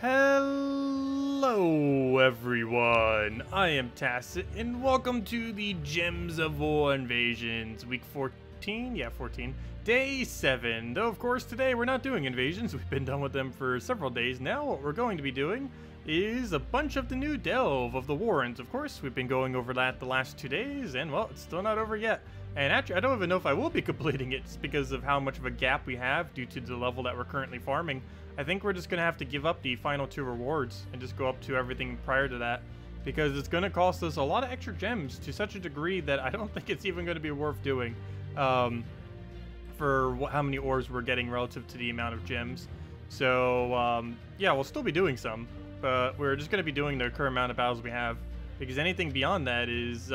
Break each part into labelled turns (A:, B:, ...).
A: Hello everyone, I am Tacet, and welcome to the Gems of War Invasions, week 14, yeah 14, day 7, though of course today we're not doing invasions, we've been done with them for several days now. What we're going to be doing is a bunch of the new delve of the Warrens. Of course, we've been going over that the last 2 days, and well, it's still not over yet. And actually, I don't even know if I will be completing it just because of how much of a gap we have due to the level that we're currently farming. I think we're just going to have to give up the final 2 rewards and just go up to everything prior to that, because it's going to cost us a lot of extra gems to such a degree that I don't think it's even going to be worth doing for how many ores we're getting relative to the amount of gems. So yeah, we'll still be doing some, but we're just going to be doing the current amount of battles we have, because anything beyond that is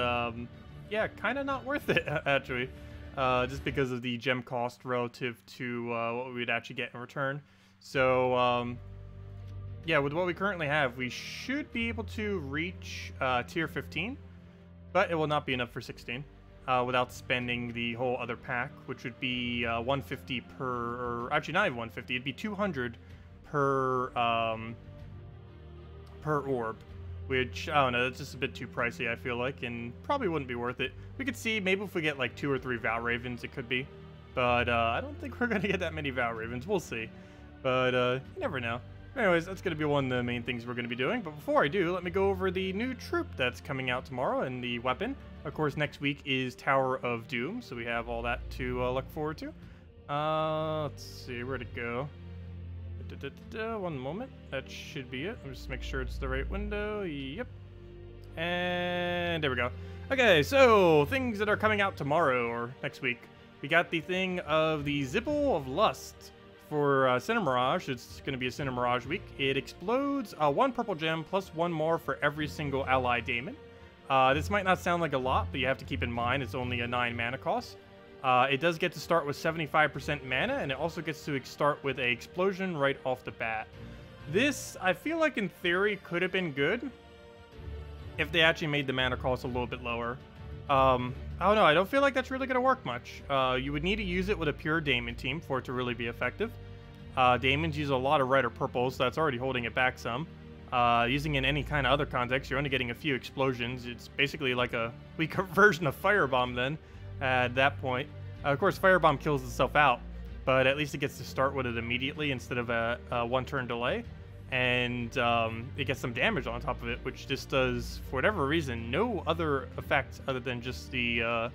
A: yeah, kind of not worth it actually, just because of the gem cost relative to what we would actually get in return. So yeah, with what we currently have, we should be able to reach tier 15, but it will not be enough for 16 without spending the whole other pack, which would be 150 per, or actually not even 150, it'd be 200 per orb, which, I don't know, that's just a bit too pricey, I feel like, and probably wouldn't be worth it. We could see, maybe if we get like 2 or 3 Val Ravens, it could be, but I don't think we're going to get that many Val Ravens. We'll see. But you never know. Anyways, that's going to be one of the main things we're going to be doing. But before I do, let me go over the new troop that's coming out tomorrow and the weapon. Of course, next week is Tower of Doom, so we have all that to look forward to. Let's see, where'd it go? One moment. That should be it. Let me just make sure it's the right window. Yep. And there we go. Okay, so things that are coming out tomorrow or next week. We got the thing of the Zibble of Lust. For Center Mirage, it's going to be a Center Mirage week. It explodes 1 purple gem plus 1 more for every single ally daemon. This might not sound like a lot, but you have to keep in mind it's only a 9 mana cost. It does get to start with 75% mana, and it also gets to start with an explosion right off the bat. This, I feel like in theory, could have been good if they actually made the mana cost a little bit lower. I don't know, I don't feel like that's really going to work much. You would need to use it with a pure Daemon team for it to really be effective. Daemons use a lot of red or purple, so that's already holding it back some. Using it in any kind of other context, you're only getting a few explosions. It's basically like a weaker version of Firebomb then, at that point. Of course, Firebomb kills itself out, but at least it gets to start with it immediately instead of a 1-turn delay. And it gets some damage on top of it, which just does, for whatever reason, no other effect other than just the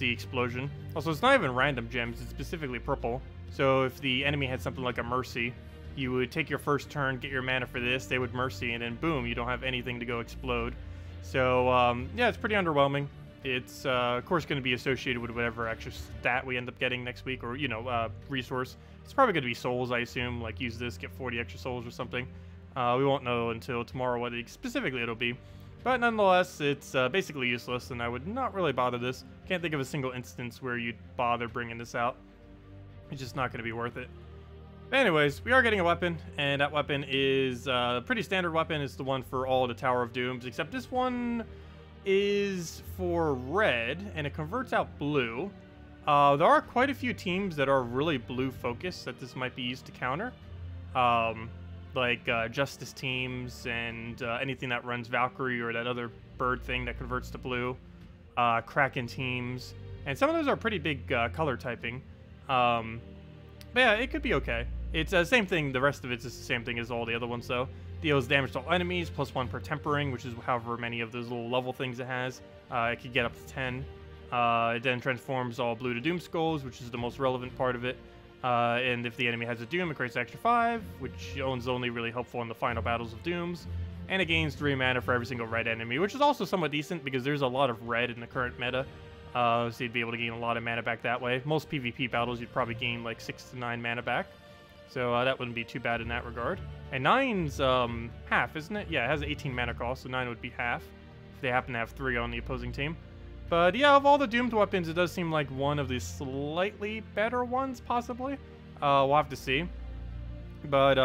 A: explosion. Also, it's not even random gems, it's specifically purple. So if the enemy had something like a Mercy, you would take your first turn, get your mana for this, they would Mercy, and then boom, you don't have anything to go explode. So yeah, it's pretty underwhelming. It's of course going to be associated with whatever extra stat we end up getting next week, or, you know, resource. It's probably going to be souls, I assume, like use this, get 40 extra souls or something. We won't know until tomorrow what specifically it'll be. But nonetheless, it's basically useless, and I would not really bother this. Can't think of a single instance where you'd bother bringing this out. It's just not going to be worth it. But anyways, we are getting a weapon, and that weapon is a pretty standard weapon. It's the one for all the Tower of Dooms, except this one is for red, and it converts out blue. There are quite a few teams that are really blue focused that this might be used to counter, like Justice teams and anything that runs Valkyrie or that other bird thing that converts to blue, Kraken teams, and some of those are pretty big color typing. But yeah, it could be okay. It's the same thing, the rest of it's just the same thing as all the other ones though. Deals damage to all enemies, plus 1 per tempering, which is however many of those little level things it has. It could get up to 10. It then transforms all blue to Doom Skulls, which is the most relevant part of it. And if the enemy has a Doom, it creates extra 5, which is only really helpful in the final battles of Dooms. And it gains 3 mana for every single red enemy, which is also somewhat decent because there's a lot of red in the current meta. So you'd be able to gain a lot of mana back that way. Most PvP battles, you'd probably gain like 6 to 9 mana back. So that wouldn't be too bad in that regard. And 9's half, isn't it? Yeah, it has 18 mana cost, so 9 would be half if they happen to have 3 on the opposing team. But yeah, of all the doomed weapons, it does seem like one of the slightly better ones, possibly. We'll have to see. But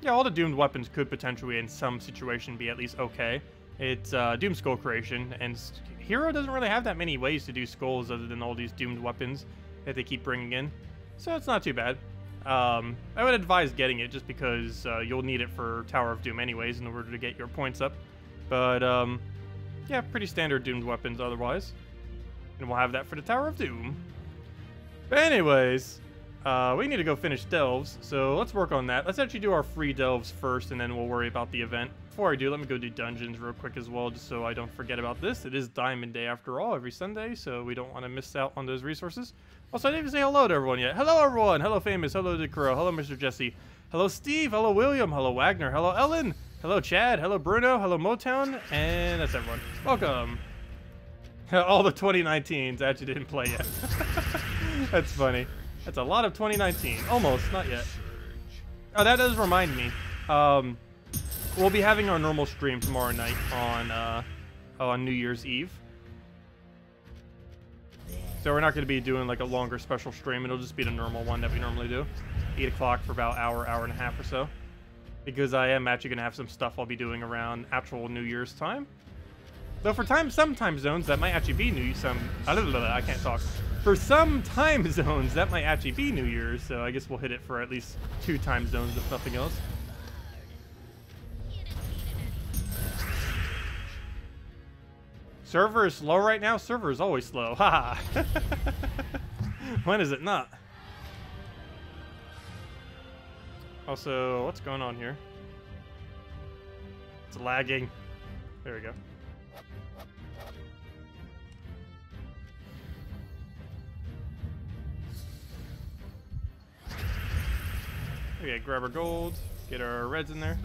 A: yeah, all the doomed weapons could potentially, in some situation, be at least okay. It's Doom Skull creation, and Hero doesn't really have that many ways to do skulls other than all these doomed weapons that they keep bringing in. So it's not too bad. I would advise getting it just because you'll need it for Tower of Doom anyways in order to get your points up. But, yeah, pretty standard doomed weapons otherwise. And we'll have that for the Tower of Doom. But anyways, we need to go finish delves, so let's work on that. Let's actually do our free delves first, and then we'll worry about the event. Before I do, let me go do dungeons real quick as well, just so I don't forget about this. It is Diamond Day after all, every Sunday, so we don't want to miss out on those resources. Also, I didn't even say hello to everyone yet. Hello, everyone! Hello, Famous. Hello, Decro. Hello, Mr. Jesse. Hello, Steve. Hello, William. Hello, Wagner. Hello, Ellen. Hello, Chad. Hello, Bruno. Hello, Motown. And that's everyone. Welcome. All the 2019s. I actually didn't play yet. That's funny. That's a lot of 2019. Almost. Not yet. Oh, that does remind me. We'll be having our normal stream tomorrow night on New Year's Eve. So we're not going to be doing like a longer special stream. It'll just be the normal one that we normally do. 8 o'clock for about hour and a half or so. Because I am actually going to have some stuff I'll be doing around actual New Year's time. Though for some time zones, that might actually be I can't talk. For some time zones, that might actually be New Year's. So I guess we'll hit it for at least 2 time zones if nothing else. Server is slow right now? Server is always slow. Haha. When is it not? Also, what's going on here? It's lagging. There we go. Okay, grab our gold, get our reds in there.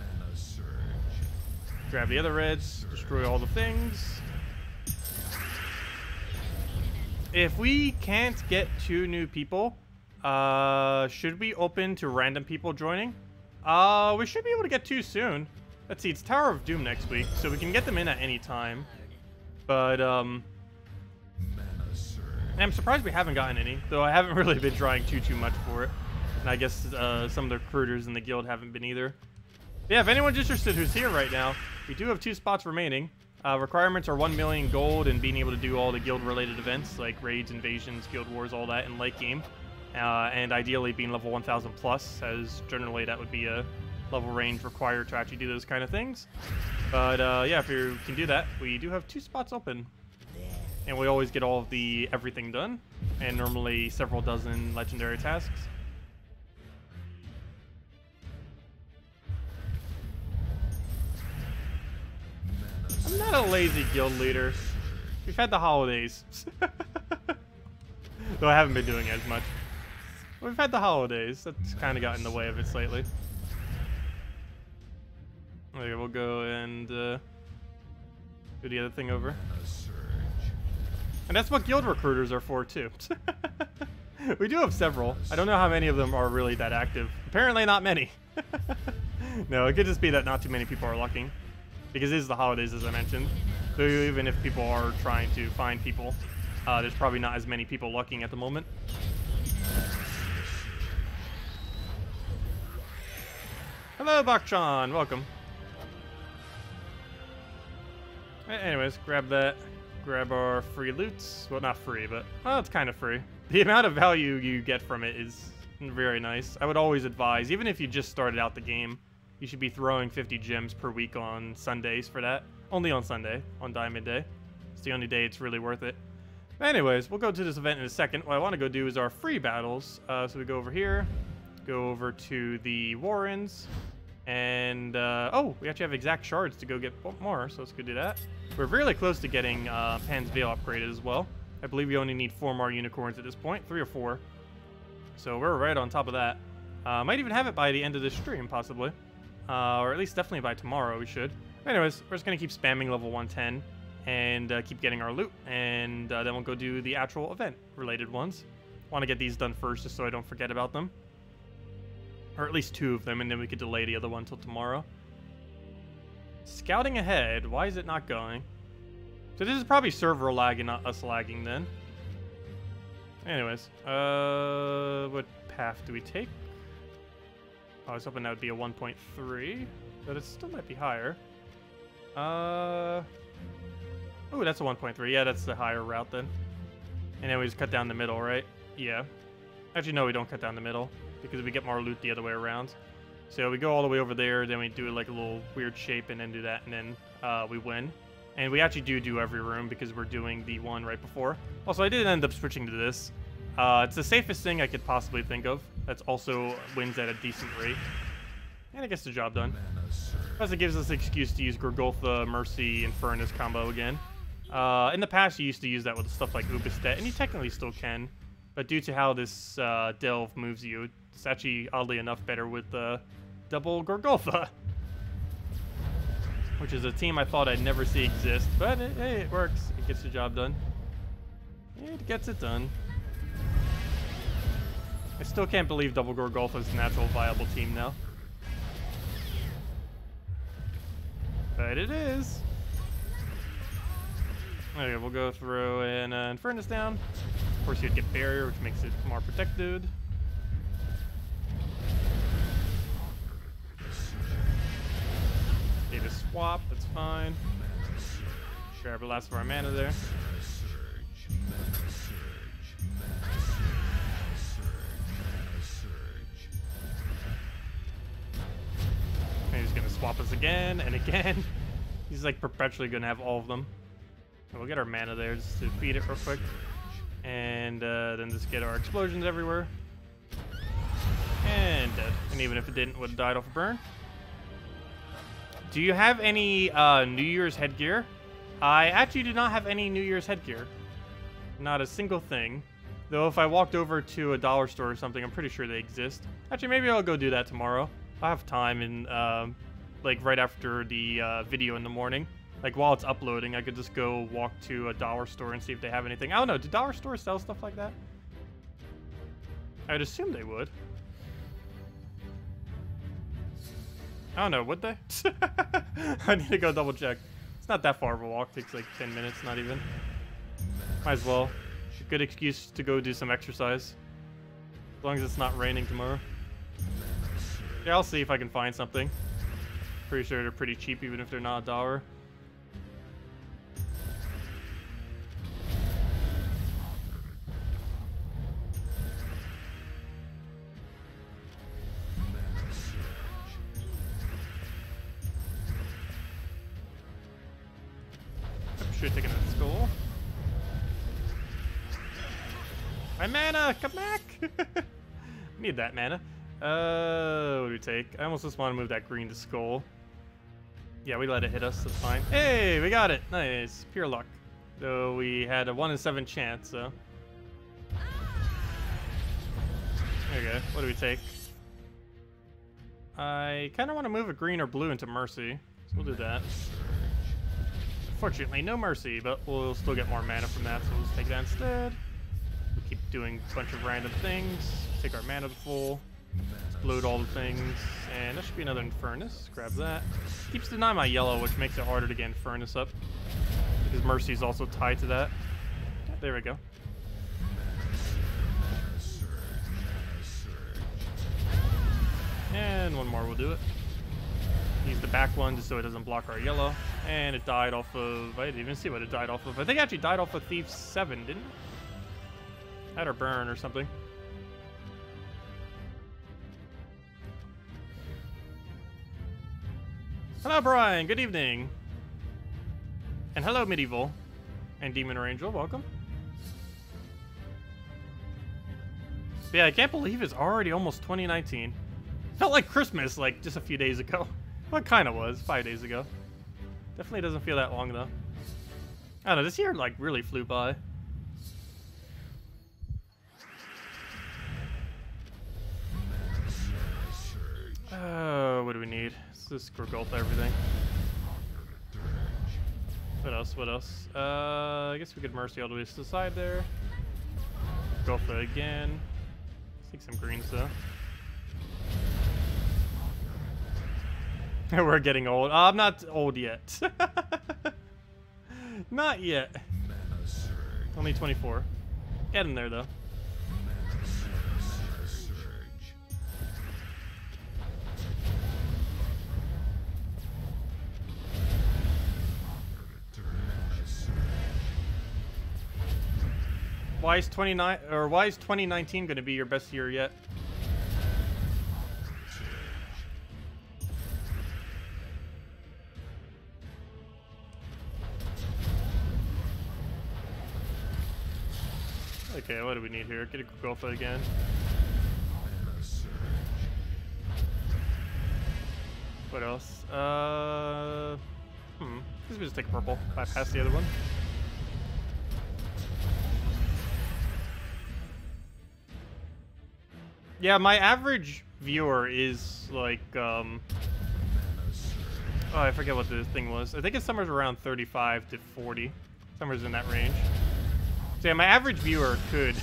A: Grab the other reds, destroy all the things. If we can't get 2 new people, should we open to random people joining? We should be able to get 2 soon. Let's see, it's Tower of Doom next week, so we can get them in at any time. But, I'm surprised we haven't gotten any, though I haven't really been trying too much for it. And I guess some of the recruiters in the guild haven't been either. But yeah, if anyone's interested who's here right now, we do have 2 spots remaining. Requirements are 1 million gold and being able to do all the guild-related events like raids, invasions, guild wars, all that in late game. And ideally being level 1000 plus, as generally that would be a level range required to actually do those kind of things. But yeah, if you can do that, we do have 2 spots open. And we always get all of the everything done, and normally several dozen legendary tasks. I'm not a lazy guild leader. We've had the holidays. Though I haven't been doing it as much. We've had the holidays. That's kind of got in the way of it slightly. Okay, we'll go and do the other thing over. And that's what guild recruiters are for, too. We do have several. I don't know how many of them are really that active. Apparently not many. No, it could just be that not too many people are looking. Because it is the holidays, as I mentioned. So even if people are trying to find people, there's probably not as many people looking at the moment. Hello, Bakchan. Welcome. Anyways, grab that. Grab our free loots. Well, not free, but it's kind of free. The amount of value you get from it is very nice. I would always advise, even if you just started out the game, you should be throwing 50 gems per week on Sundays for that. Only on Sunday, on Diamond Day. It's the only day it's really worth it. Anyways, we'll go to this event in a second. What I want to go do is our free battles. So we go over here, go over to the Warrens, and oh, we actually have exact shards to go get more, so let's go do that. We're really close to getting Pan's Veil upgraded as well. I believe we only need 4 more unicorns at this point, 3 or 4. So we're right on top of that. Might even have it by the end of this stream, possibly. Or at least definitely by tomorrow we should. Anyways, we're just going to keep spamming level 110 and keep getting our loot. And then we'll go do the actual event-related ones. Want to get these done first just so I don't forget about them. Or at least 2 of them, and then we could delay the other one till tomorrow. Scouting ahead. Why is it not going? So this is probably server lag and not us lagging then. Anyways, what path do we take? I was hoping that would be a 1.3, but it still might be higher. Oh, that's a 1.3. Yeah, that's the higher route then. And then we just cut down the middle, right? Yeah. Actually, no, we don't cut down the middle. because we get more loot the other way around. So we go all the way over there, then we do like a little weird shape and then do that, and then we win. And we actually do every room because we're doing the one right before. Also, I did end up switching to this. It's the safest thing I could possibly think of. That's also wins at a decent rate. And it gets the job done. Plus, it gives us an excuse to use Gorgolfa, Mercy, and Furnace combo again. In the past, you used to use that with stuff like Ubistet, and you technically still can. But due to how this delve moves you, it's actually, oddly enough, better with double Gorgolfa. Which is a team I thought I'd never see exist. But, hey, it works. It gets the job done. It gets it done. I still can't believe double Gorgolfa is an actual viable team now. But it is. Okay, we'll go throw an Furnace down. Of course, you'd get Barrier, which makes it more protected. Need a swap, that's fine. Grab the last of our mana there. And he's gonna swap us again and again. He's like perpetually gonna have all of them. And we'll get our mana there just to feed it real quick. And then just get our explosions everywhere. And dead. And even if it didn't, would have died off a burn. Do you have any New Year's headgear? I actually do not have any New Year's headgear. Not a single thing. Though if I walked over to a dollar store or something, I'm pretty sure they exist. Actually, maybe I'll go do that tomorrow. I have time and like right after the video in the morning. Like while it's uploading, I could just go walk to a dollar store and see if they have anything. I don't know, do dollar stores sell stuff like that? I'd assume they would. I don't know, would they? I need to go double check. It's not that far of a walk, takes like 10 minutes, not even. Might as well. A good excuse to go do some exercise. As long as it's not raining tomorrow. Yeah, I'll see if I can find something. Pretty sure they're pretty cheap even if they're not $1. Should have taken that skull. My mana, come back! Need that mana. What do we take? I almost just want to move that green to skull. Yeah, we let it hit us, that's fine. Hey, we got it! Nice, pure luck. Though we had a 1 in 7 chance, so. There you go, what do we take? I kind of want to move a green or blue into Mercy, so we'll do that. Fortunately, no Mercy, but we'll still get more mana from that, so we'll just take that instead. We'll keep doing a bunch of random things. Take our mana to full. Explode all the things. And that should be another Infernus. Grab that. Keeps denying my yellow, which makes it harder to get Infernus up. Because Mercy is also tied to that. Yeah, there we go. And one more will do it. Use the back one just so it doesn't block our yellow. And it died off of... I didn't even see what it died off of. I think it actually died off of Thief 7, didn't it? Had her burn or something. Hello, Brian. Good evening. And hello, Medieval. And Demon or Angel. Welcome. But yeah, I can't believe it's already almost 2019. Felt like Christmas, like, just a few days ago. Well, it kind of was, 5 days ago. Definitely doesn't feel that long, though. I don't know, this year, like, really flew by. What do we need? Let's just Gorgolfa everything. What else? What else? I guess we could Mercy all the way to the side there. Gorgolfa again. Let's take some greens, though. We're getting old. I'm not old yet. Not yet. Only 24. Get in there, though. Why is 2019 going to be your best year yet? Okay, what do we need here? Get a quick alpha again. What else? Guess we just take purple. Bypass the other one. Yeah, my average viewer is like, oh, I forget what the thing was. I think it's somewhere around 35 to 40. Somewhere's in that range. So yeah, my average viewer could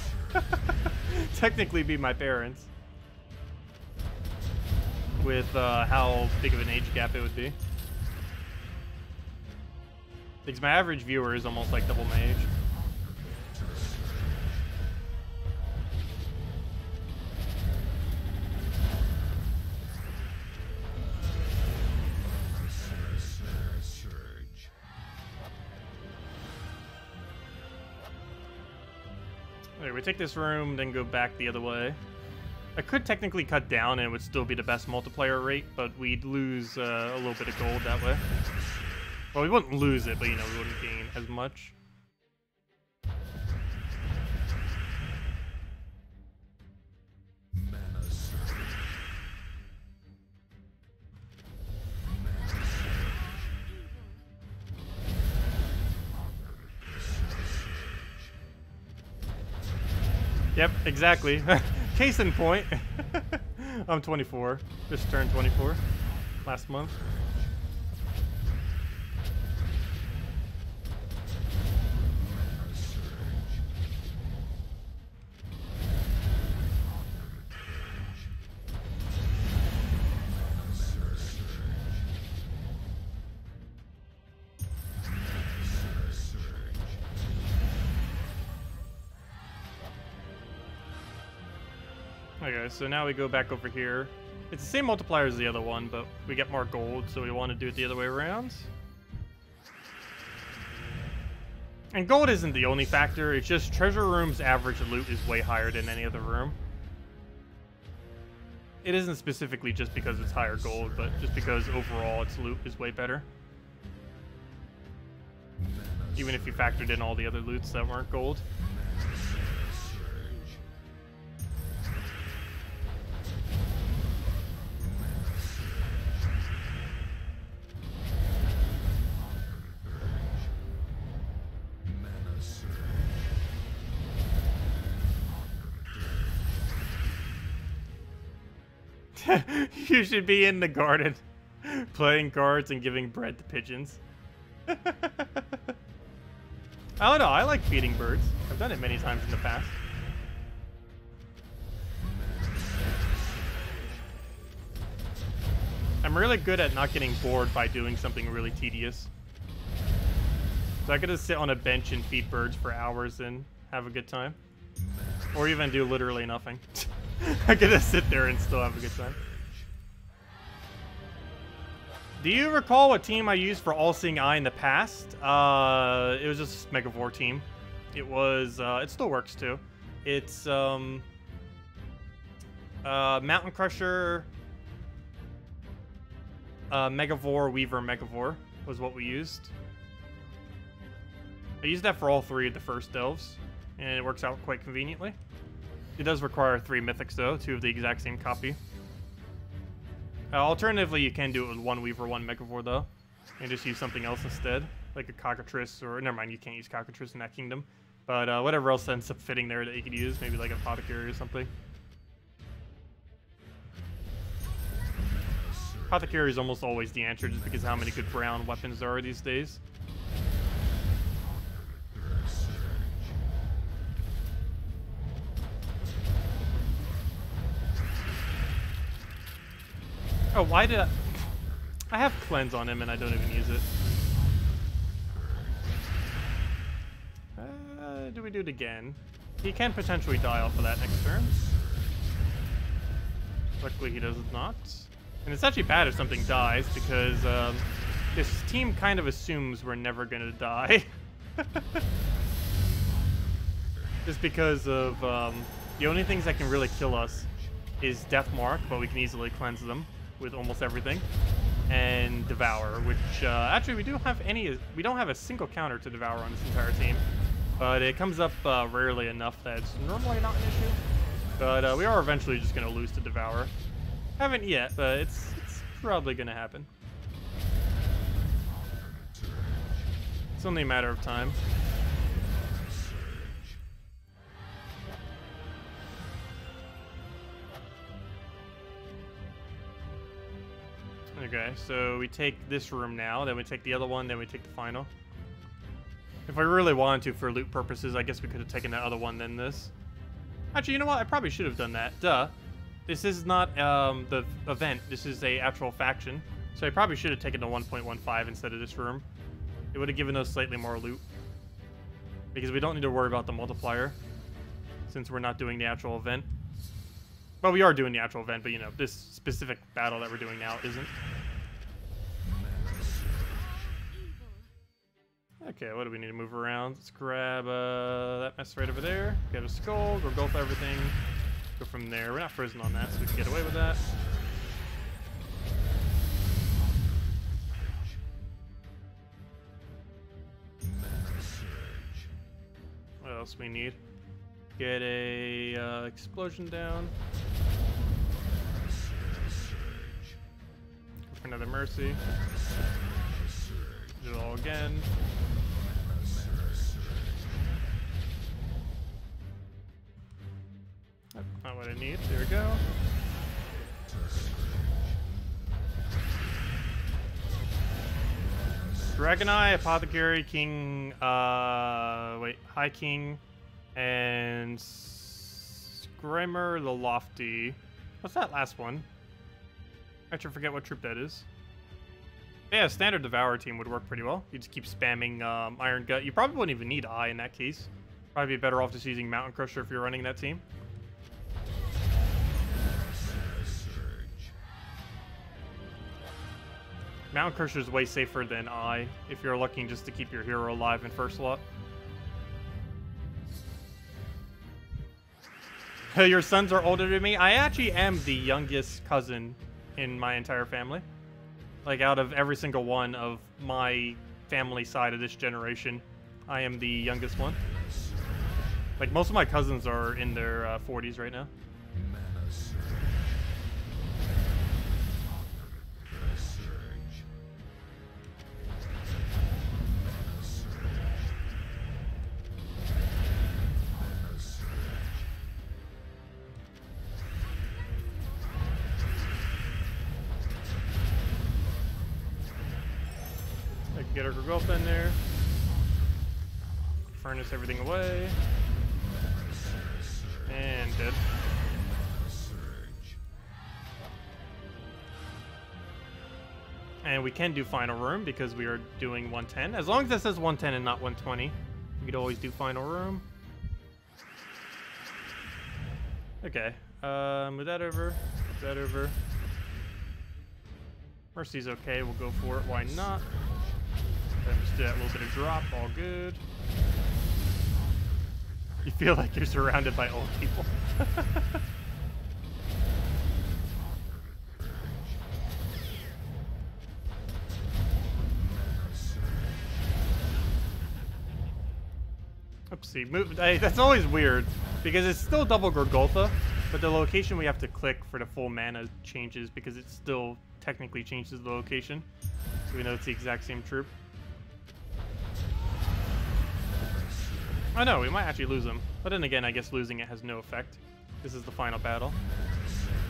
A: technically be my parents. With how big of an age gap it would be. Because my average viewer is almost like double my age. Okay, we take this room, then go back the other way. I could technically cut down and it would still be the best multiplayer rate, but we'd lose a little bit of gold that way. Well, we wouldn't lose it, but you know, we wouldn't gain as much. Yep, exactly. Case in point. I'm 24. Just turned 24 last month. Okay, so now we go back over here. It's the same multiplier as the other one, but we get more gold, so we want to do it the other way around. And gold isn't the only factor, it's just treasure room's average loot is way higher than any other room. It isn't specifically just because it's higher gold, but just because overall its loot is way better. Even if you factored in all the other loots that weren't gold. You should be in the garden playing cards and giving bread to pigeons. I don't know, I like feeding birds. I've done it many times in the past. I'm really good at not getting bored by doing something really tedious. So I could just sit on a bench and feed birds for hours and have a good time. Or even do literally nothing. I could just sit there and still have a good time. Do you recall what team I used for All-Seeing Eye in the past? It was just Megavore team. It was, it still works too. It's, Mountain Crusher, Megavore, Weaver, Megavore was what we used. I used that for all three of the first delves, and it works out quite conveniently. It does require 3 mythics though, 2 of the exact same copy. Alternatively, you can do it with 1 Weaver, 1 Megavore though, and just use something else instead, like a Cockatrice, or never mind, you can't use Cockatrice in that kingdom. But whatever else ends up fitting there that you could use, maybe like a Apothecary or something. Apothecary is almost always the answer, just because of how many good brown weapons there are these days. Oh, why did I have cleanse on him and I don't even use it? Do we do it again? He can potentially die off of that next turn. Luckily he does not. And it's actually bad if something dies, because this team kind of assumes we're never gonna die. Just because of the only things that can really kill us is Death Mark, but we can easily cleanse them with almost everything, and Devour, which actually we don't have a single counter to Devour on this entire team. but it comes up rarely enough that it's normally not an issue. But we are eventually just going to lose to Devour. Haven't yet, but it's probably going to happen. It's only a matter of time. Okay, so we take this room now, then we take the other one, then we take the final. If I really wanted to for loot purposes, I guess we could have taken that other one then this. Actually, you know what? I probably should have done that. Duh. This is not the event. This is a actual faction. So I probably should have taken the 1.15 instead of this room. It would have given us slightly more loot. Because we don't need to worry about the multiplier, since we're not doing the actual event. Well, we are doing the actual event, but you know, this specific battle that we're doing now isn't. Okay, what do we need to move around? Let's grab that mess right over there. Get a skull, go for everything. Go from there. We're not frozen on that, so we can get away with that. What else we need? Get a explosion down. Go for another mercy. Do it all again. Not what I need. There we go. Dragon Eye, Apothecary, King, High King, and Grimer the Lofty. What's that last one? I actually forget what troop that is. Yeah, standard Devour team would work pretty well. You just keep spamming Iron Gut. You probably wouldn't even need Eye in that case. Probably be better off just using Mountain Crusher if you're running that team. Mountain Crusher is way safer than Eye if you're looking just to keep your hero alive in first slot. Your sons are older than me? I actually am the youngest cousin in my entire family. Like, out of every single one of my family side of this generation, I am the youngest one. Like, most of my cousins are in their 40s right now. Get our Gurgulpa in there. Furnace everything away. And dead. And we can do final room because we are doing 110. As long as it says 110 and not 120, we could always do final room. Okay. Move that over. Move that over. Mercy's okay. We'll go for it. Why not? Then just do that little bit of drop, all good. You feel like you're surrounded by old people. Oopsie, move. Hey, that's always weird because it's still double Gurgulpa, but the location we have to click for the full mana changes because it still technically changes the location. So we know it's the exact same troop. Oh no, we might actually lose him. But then again, I guess losing it has no effect. This is the final battle.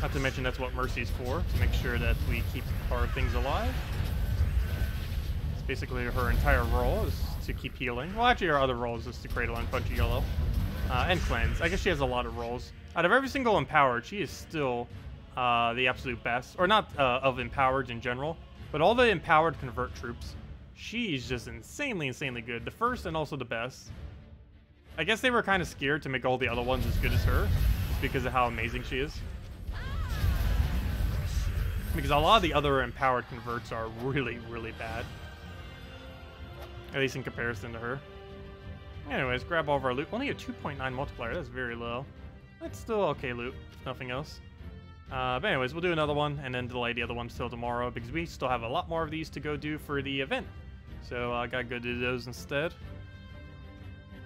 A: Not to mention that's what Mercy's for, to make sure that we keep our things alive. It's basically her entire role is to keep healing. Well, actually her other role is just to cradle and punch yellow. And cleanse. I guess she has a lot of roles. Out of every single empowered, she is still the absolute best. Or not of empowered in general, but all the empowered convert troops, she's just insanely, insanely good. The first and also the best. I guess they were kind of scared to make all the other ones as good as her, just because of how amazing she is. Because a lot of the other empowered converts are really, really bad. At least in comparison to her. Anyways, grab all of our loot. Only a 2.9 multiplier, that's very low. That's still okay loot, if nothing else. But anyways, we'll do another one, and then delay the other ones till tomorrow, because we still have a lot more of these to go do for the event. So I gotta go do those instead.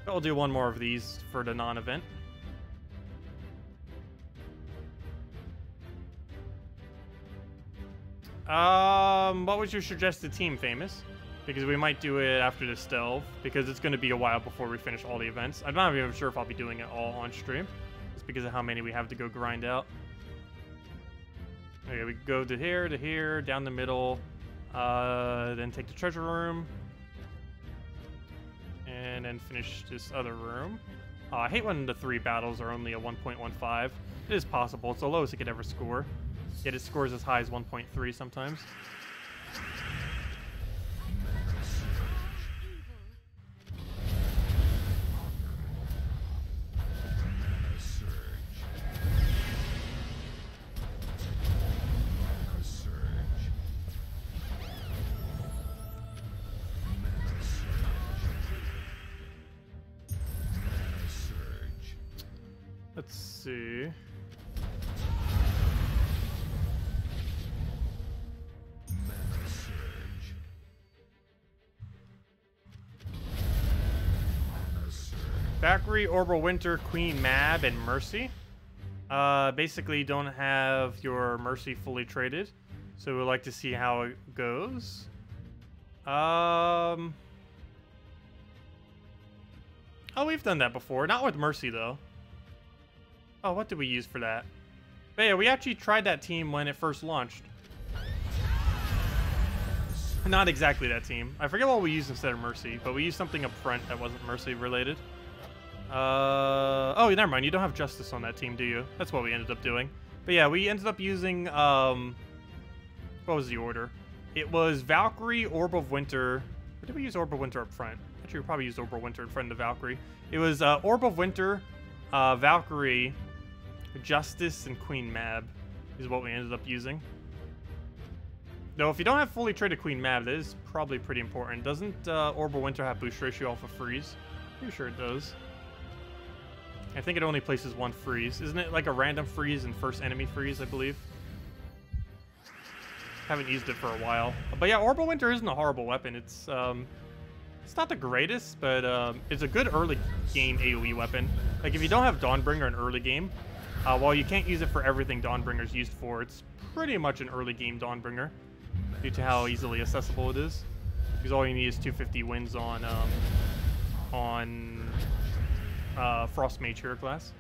A: I'll do one more of these for the non-event. What was your suggested team, Famous? Because we might do it after the stealth, because it's going to be a while before we finish all the events. I'm not even sure if I'll be doing it all on stream, just because of how many we have to go grind out. Okay, we go to here, down the middle, then take the treasure room, and then finish this other room. I hate when the 3 battles are only a 1.15. It is possible. It's the lowest it could ever score. Yet it scores as high as 1.3 sometimes. Let's see. Valkyrie, Orbital Winter, Queen Mab, and Mercy. Basically don't have your Mercy fully traded, so we'd like to see how it goes. Oh, we've done that before. Not with Mercy, though. Oh, what did we use for that? But yeah, we actually tried that team when it first launched. Not exactly that team. I forget what we used instead of Mercy, but we used something up front that wasn't Mercy related. Oh, never mind. You don't have Justice on that team, do you? That's what we ended up doing. But yeah, we ended up using, what was the order? It was Valkyrie, Orb of Winter. Or did we use Orb of Winter up front? Actually, we probably used Orb of Winter in front of the Valkyrie. It was, Orb of Winter, Valkyrie, Justice, and Queen Mab is what we ended up using. Though, if you don't have fully traded Queen Mab, that is probably pretty important. Doesn't Orb of Winter have boost ratio off of freeze? Pretty sure it does. I think it only places 1 freeze. Isn't it like a random freeze and first enemy freeze, I believe? Haven't used it for a while. But yeah, Orb of Winter isn't a horrible weapon. It's not the greatest, but it's a good early game AoE weapon. Like, if you don't have Dawnbringer in early game, while you can't use it for everything Dawnbringer's used for, it's pretty much an early game Dawnbringer due to how easily accessible it is. Because all you need is 250 wins on Frost Mage hero class.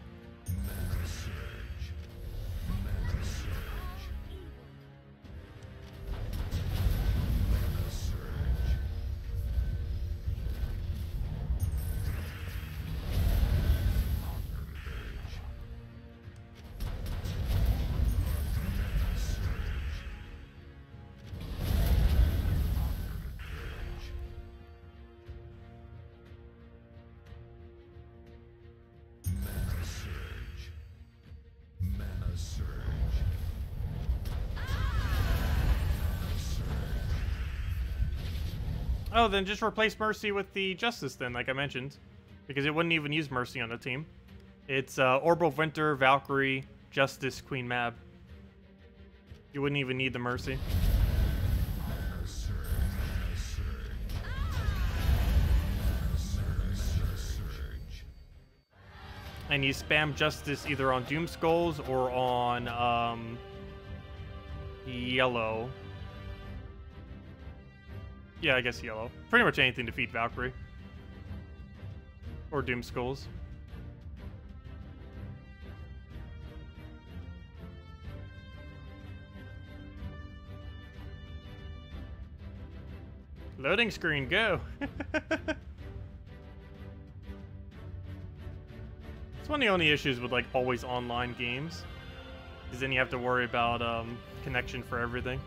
A: Oh, then just replace Mercy with the Justice then, like I mentioned. Because it wouldn't even use Mercy on the team. It's Orb of Winter, Valkyrie, Justice, Queen Mab. You wouldn't even need the Mercy. And you spam Justice either on Doom Skulls or on yellow. Yeah, I guess yellow. Pretty much anything to defeat Valkyrie. Or Doom Skulls. Loading screen, go! It's one of the only issues with, like, always online games. Because then you have to worry about connection for everything.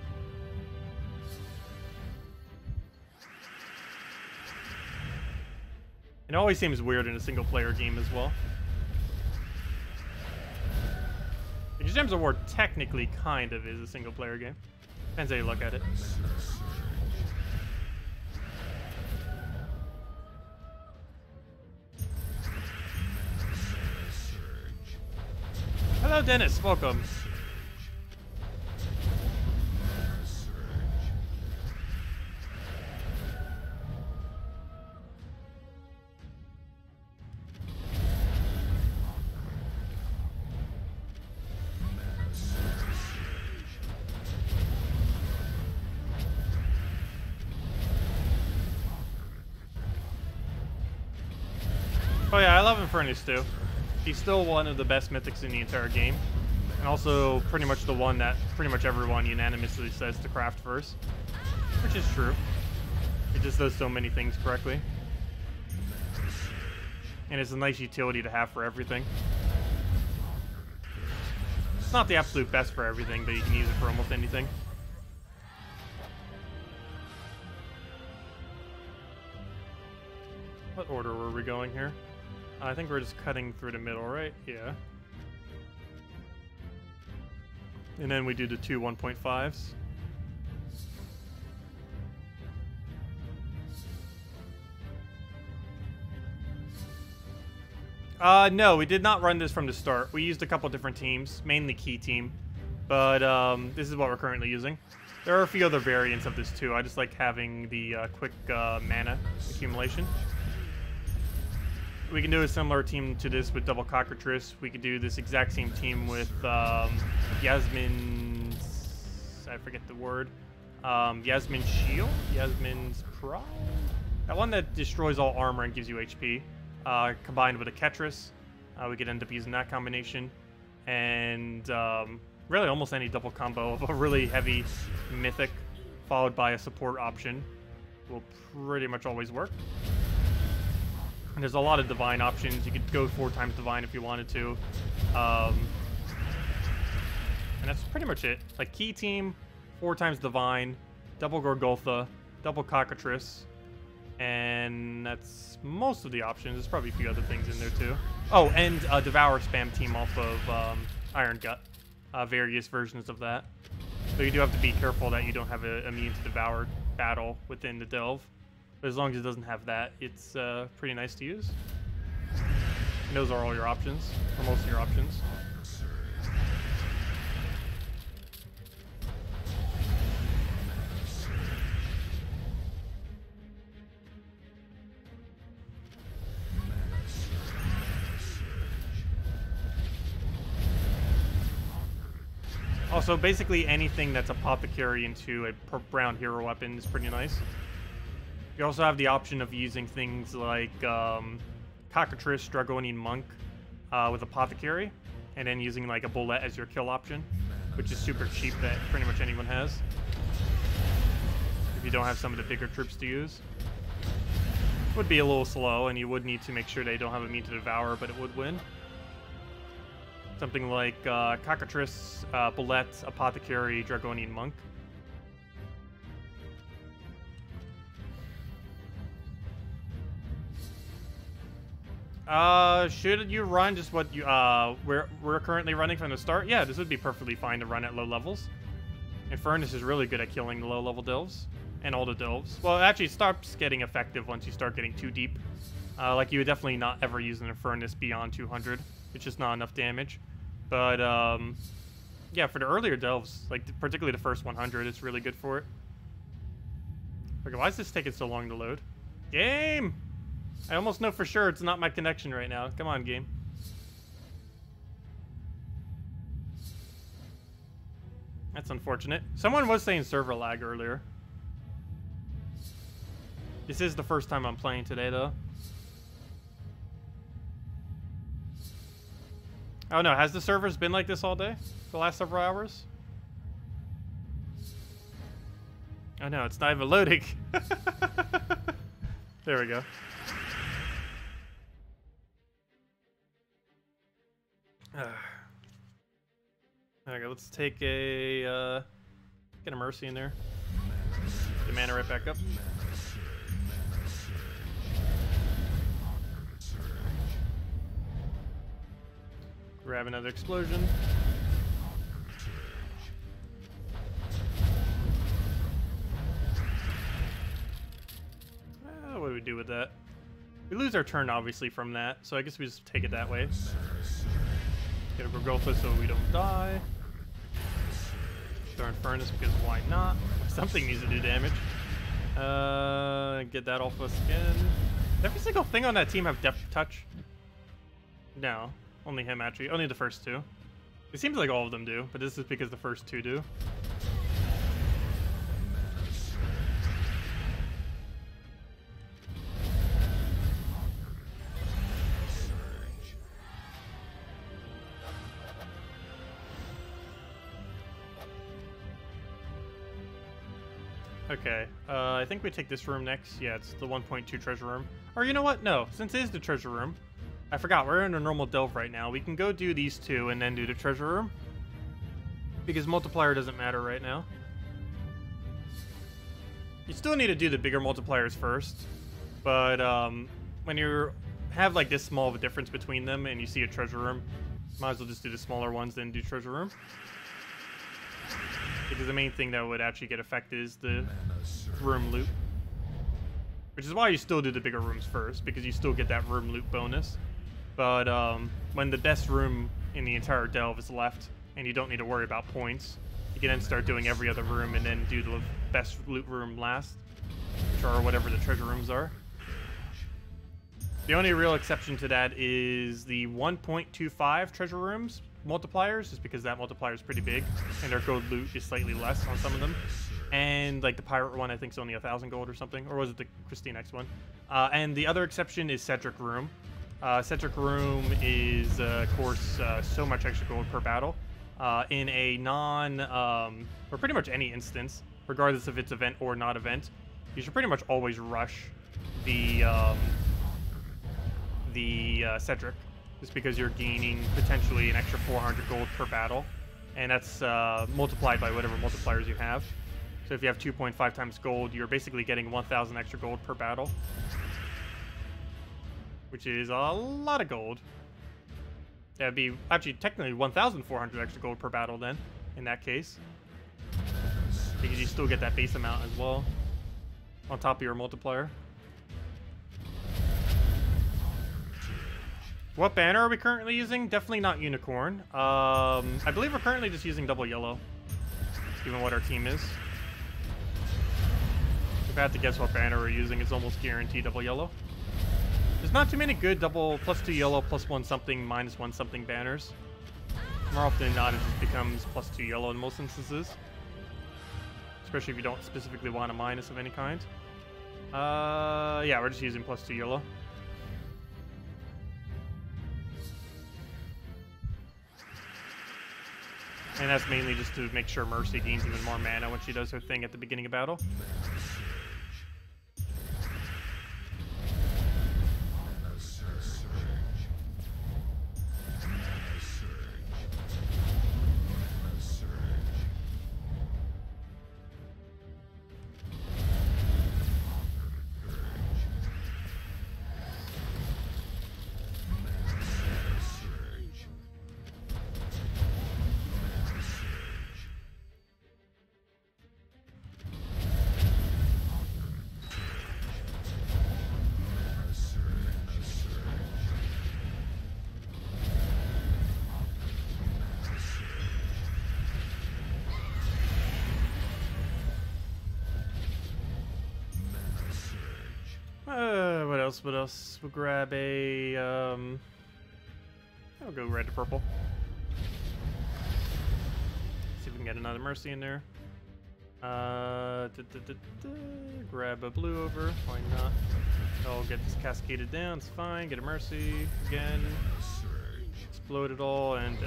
A: It always seems weird in a single-player game as well. Gems of War technically kind of is a single-player game. Depends how you look at it. Hello, Dennis. Welcome. Oh yeah, I love Infernus too. He's still one of the best mythics in the entire game. And also pretty much the one that pretty much everyone unanimously says to craft first. Which is true. It just does so many things correctly. And it's a nice utility to have for everything. It's not the absolute best for everything, but you can use it for almost anything. What order were we going here? I think we're just cutting through the middle, right? Yeah. And then we do the two 1.5s. No, we did not run this from the start. We used a couple different teams, mainly Key team. But this is what we're currently using. There are a few other variants of this too. I just like having the quick mana accumulation. We can do a similar team to this with double Cockatrice. We could do this exact same team with Yasmin's... I forget the word. Yasmin's Shield? Yasmin's Pride? That one that destroys all armor and gives you HP. Combined with a Ketris. We could end up using that combination. And really almost any double combo of a really heavy mythic followed by a support option will pretty much always work. And there's a lot of divine options. You could go 4 times divine if you wanted to. And that's pretty much it. Like Key team, 4 times divine, double Gorgultha, double Cockatrice, and that's most of the options. There's probably a few other things in there too. Oh, and Devour spam team off of Iron Gut. Various versions of that. So you do have to be careful that you don't have an immune to Devour battle within the Delve. But as long as it doesn't have that, it's pretty nice to use. And those are all your options, or most of your options. Also, basically anything that's Apothecary into a brown hero weapon is pretty nice. You also have the option of using things like Cockatrice, Dragonian Monk with Apothecary, and then using like a Bullet as your kill option, which is super cheap that pretty much anyone has. If you don't have some of the bigger troops to use. Would be a little slow, and you would need to make sure they don't have immune to Devour, but it would win. Something like Cockatrice, Bullet, Apothecary, Dragonian Monk. Should you run just what you we're currently running from the start? Yeah, this would be perfectly fine to run at low levels. Infernus is really good at killing the low level delves and all the delves. Well, it actually stops getting effective once you start getting too deep. Like you would definitely not ever use an Infernus beyond 200. It's just not enough damage. But yeah, for the earlier delves, like particularly the first 100, it's really good for it. Okay, why is this taking so long to load? Game! I almost know for sure it's not my connection right now. Come on, game. That's unfortunate. Someone was saying server lag earlier. This is the first time I'm playing today, though. Oh no, has the servers been like this all day? The last several hours? Oh no, it's not even loading. There we go. Okay, let's take a get a Mercy in there. Get the mana right back up. Grab another explosion. What do we do with that? We lose our turn, obviously, from that, so I guess we just take it that way. Get a Gorgultha so we don't die. Throw Infernus because why not? Something needs to do damage. Get that off us again. Does every single thing on that team have Depth Touch? No. Only him, actually. Only the first 2. It seems like all of them do, but this is because the first 2 do. Okay, I think we take this room next. Yeah, it's the 1.2 treasure room. Or you know what? No, since it is the treasure room, I forgot, we're in a normal delve right now. We can go do these two and then do the treasure room. Because multiplier doesn't matter right now. You still need to do the bigger multipliers first. But when you have like this small of a difference between them and you see a treasure room, might as well just do the smaller ones then do treasure room. Because the main thing that would actually get affected is the room loot. Which is why you still do the bigger rooms first, because you still get that room loot bonus. But when the best room in the entire delve is left, and you don't need to worry about points, you can then start doing every other room and then do the best loot room last, which are whatever the treasure rooms are. The only real exception to that is the 1.25 treasure rooms multipliers, just because that multiplier is pretty big, and their gold loot is slightly less on some of them. And like the pirate one, I think is only 1,000 gold or something, or was it the KrissTigger one? And the other exception is Cedric Room. Cedric Room is, of course, so much extra gold per battle. In a or pretty much any instance, regardless if it's event or not event, you should pretty much always rush the Cedric, just because you're gaining potentially an extra 400 gold per battle, and that's multiplied by whatever multipliers you have. So if you have 2.5 times gold, you're basically getting 1,000 extra gold per battle, which is a lot of gold. That'd be actually technically 1,400 extra gold per battle then, in that case, because you still get that base amount as well on top of your multiplier. What banner are we currently using? Definitely not unicorn. I believe we're currently just using double yellow, given what our team is. If I had to guess what banner we're using, it's almost guaranteed double yellow. There's not too many good double +2 yellow, +1 something, -1 something banners. More often than not, it just becomes +2 yellow in most instances. Especially if you don't specifically want a minus of any kind. Yeah, we're just using +2 yellow. And that's mainly just to make sure Mercy gains even more mana when she does her thing at the beginning of battle. What else? We'll grab a, I'll go red to purple. See if we can get another Mercy in there. Grab a blue over, why not? I'll get this cascaded down, it's fine. Get a Mercy again. Explode it all, and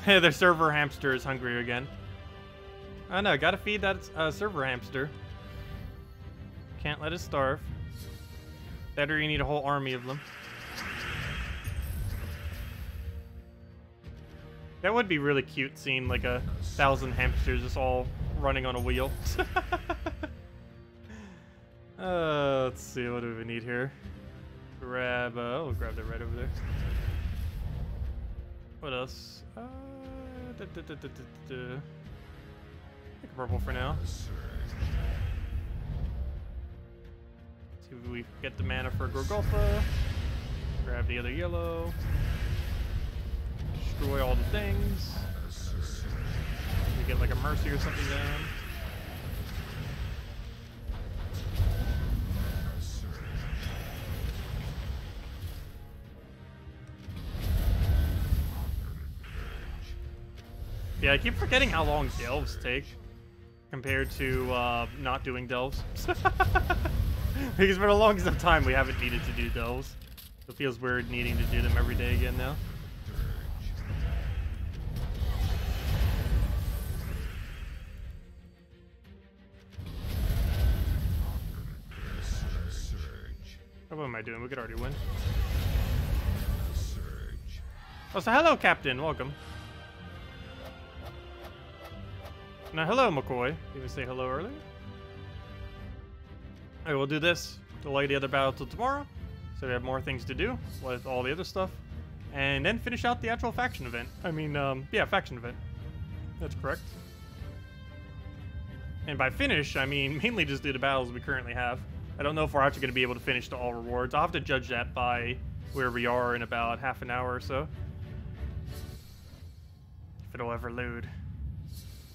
A: their server hamster is hungry again. I know, gotta feed that server hamster. Can't let it starve. Better, you need a whole army of them. That would be really cute, seeing like 1,000 hamsters just all running on a wheel. Let's see, what do we need here? Grab, we'll grab the red over there. What else? Take a purple for now. See if we get the mana for Gorgolfa. Grab the other yellow. Destroy all the things. We get like a Mercy or something down. Yeah, I keep forgetting how long delves take compared to not doing delves. Because for the longest of time we haven't needed to do delves. It feels weird needing to do them every day again now. What am I doing? We could already win. Oh, so hello, Captain. Welcome. Now, hello, McCoy. Did we say hello earlier? Alright, we'll do this. Delay the other battle till tomorrow, so we have more things to do with all the other stuff. And then finish out the actual faction event. I mean, yeah, faction event. That's correct. And by finish, I mean mainly just do the battles we currently have. I don't know if we're actually going to be able to finish to all rewards. I'll have to judge that by where we are in about half an hour or so. If it'll ever load.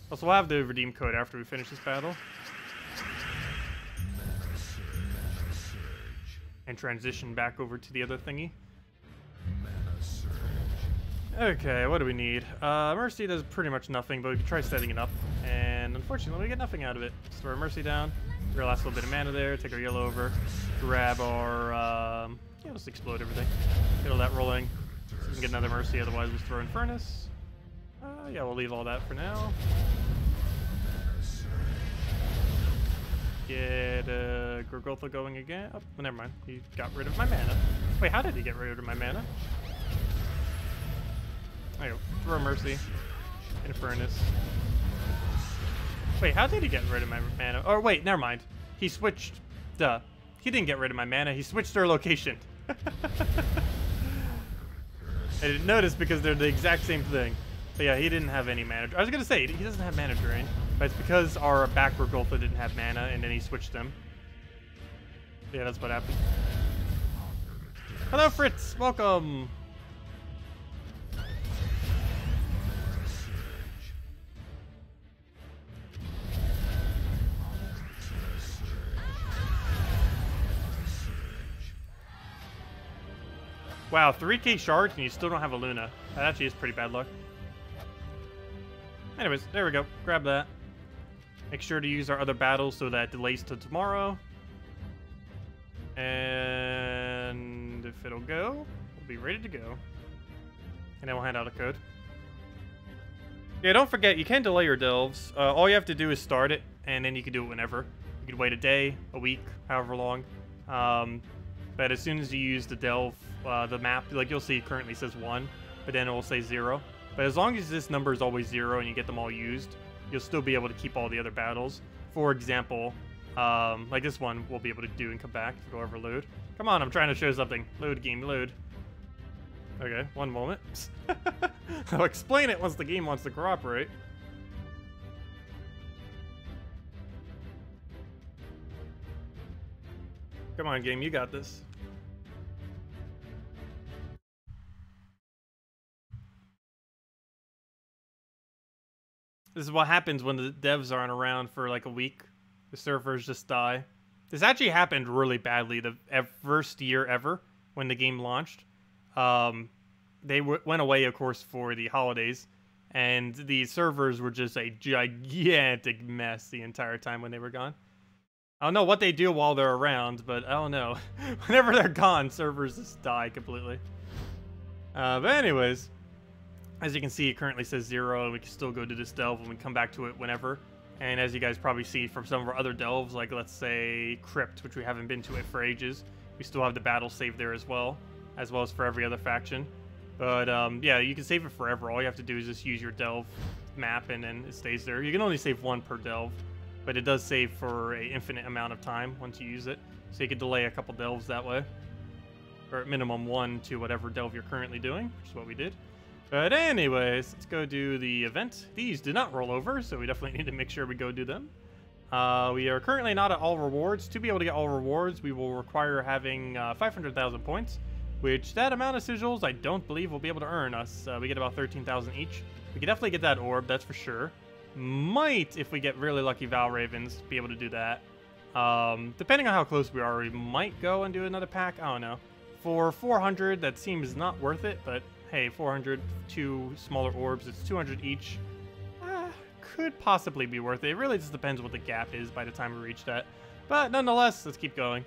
A: Also, we'll have the redeem code after we finish this battle. And transition back over to the other thingy. Okay, what do we need? Mercy does pretty much nothing, but we can try setting it up. And unfortunately, we get nothing out of it. Store our Mercy down. Get our last little bit of mana there. Take our yellow over. Grab our... yeah, let's explode everything. Get all that rolling. So we can get another Mercy, otherwise we'll throw in Furnace. Yeah, we'll leave all that for now. Get Gorgotha going again. Oh, never mind. He got rid of my mana. Wait, how did he get rid of my mana? There you go. Throw Mercy. In Furnace. Wait, how did he get rid of my mana? Oh, wait, never mind. He switched. Duh. He didn't get rid of my mana. He switched their location. I didn't notice because they're the exact same thing. But yeah, he didn't have any mana. I was going to say, he doesn't have mana drain. But it's because our back Gorgotha didn't have mana, and then he switched them. Yeah, that's what happened. Hello, Fritz. Welcome. Wow, 3k shards and you still don't have a Luna. That actually is pretty bad luck. Anyways, there we go. Grab that. Make sure to use our other battles so that delays to tomorrow. And if it'll go, we'll be ready to go. And then we'll hand out a code. Yeah, don't forget, you can delay your delves. All you have to do is start it, and then you can do it whenever. You can wait a day, a week, however long. But as soon as you use the delve, the map, like you'll see, currently says 1, but then it will say 0. But as long as this number is always 0 and you get them all used, you'll still be able to keep all the other battles. For example, like this one, we'll be able to do and come back if it'll ever load. Come on, I'm trying to show something. Load, game, load. Okay, one moment. I'll explain it once the game wants to cooperate. Come on, game, you got this. This is what happens when the devs aren't around for like a week. The servers just die. This actually happened really badly the first year ever when the game launched. They went away, of course, for the holidays. And the servers were just a gigantic mess the entire time when they were gone. I don't know what they do while they're around, but I don't know. Whenever they're gone, servers just die completely. But anyways, as you can see, it currently says 0, and we can still go to this delve when we come back to it whenever. And as you guys probably see from some of our other delves, like let's say Crypt, which we haven't been to it for ages, we still have the battle saved there as well as for every other faction. But yeah, you can save it forever. All you have to do is just use your delve map, and then it stays there. You can only save 1 per delve, but it does save for an infinite amount of time once you use it. So you could delay a couple delves that way. Or at minimum 1 to whatever delve you're currently doing, which is what we did. But anyways, let's go do the event. These do not roll over, so we definitely need to make sure we go do them. We are currently not at all rewards. To be able to get all rewards, we will require having 500,000 points, which that amount of sigils I don't believe we'll be able to earn us. We get about 13,000 each. We can definitely get that orb, that's for sure. Might, if we get really lucky Val Ravens, be able to do that. Depending on how close we are, we might go and do another pack. I don't know. For 400, that seems not worth it, but hey, 400, 2 smaller orbs, it's 200 each. Could possibly be worth it. It really just depends what the gap is by the time we reach that. But nonetheless, let's keep going.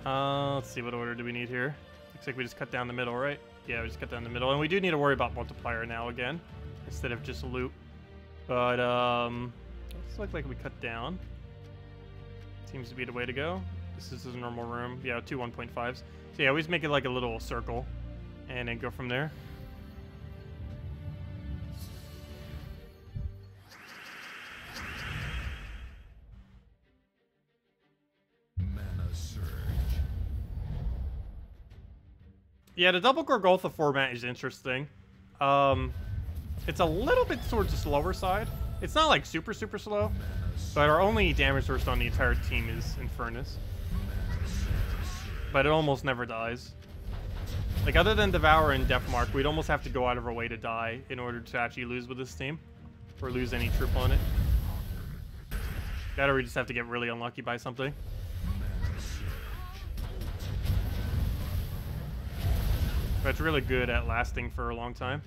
A: Let's see, what order do we need here? Looks like we just cut down the middle, right? Yeah, we just cut down the middle. And we do need to worry about multiplier now again, instead of just loot. But, let's look like we cut down. Seems to be the way to go. This is a normal room. Yeah, 2 1.5s. So yeah, always make it like a little circle, and then go from there. Yeah, the double Gorgoltha format is interesting. It's a little bit towards the slower side. It's not like super slow, but our only damage source on the entire team is Infernus. But it almost never dies. Like, other than Devour and Deathmark, we'd almost have to go out of our way to die in order to actually lose with this team, or lose any troop on it. That, or we just have to get really unlucky by something. But it's really good at lasting for a long time.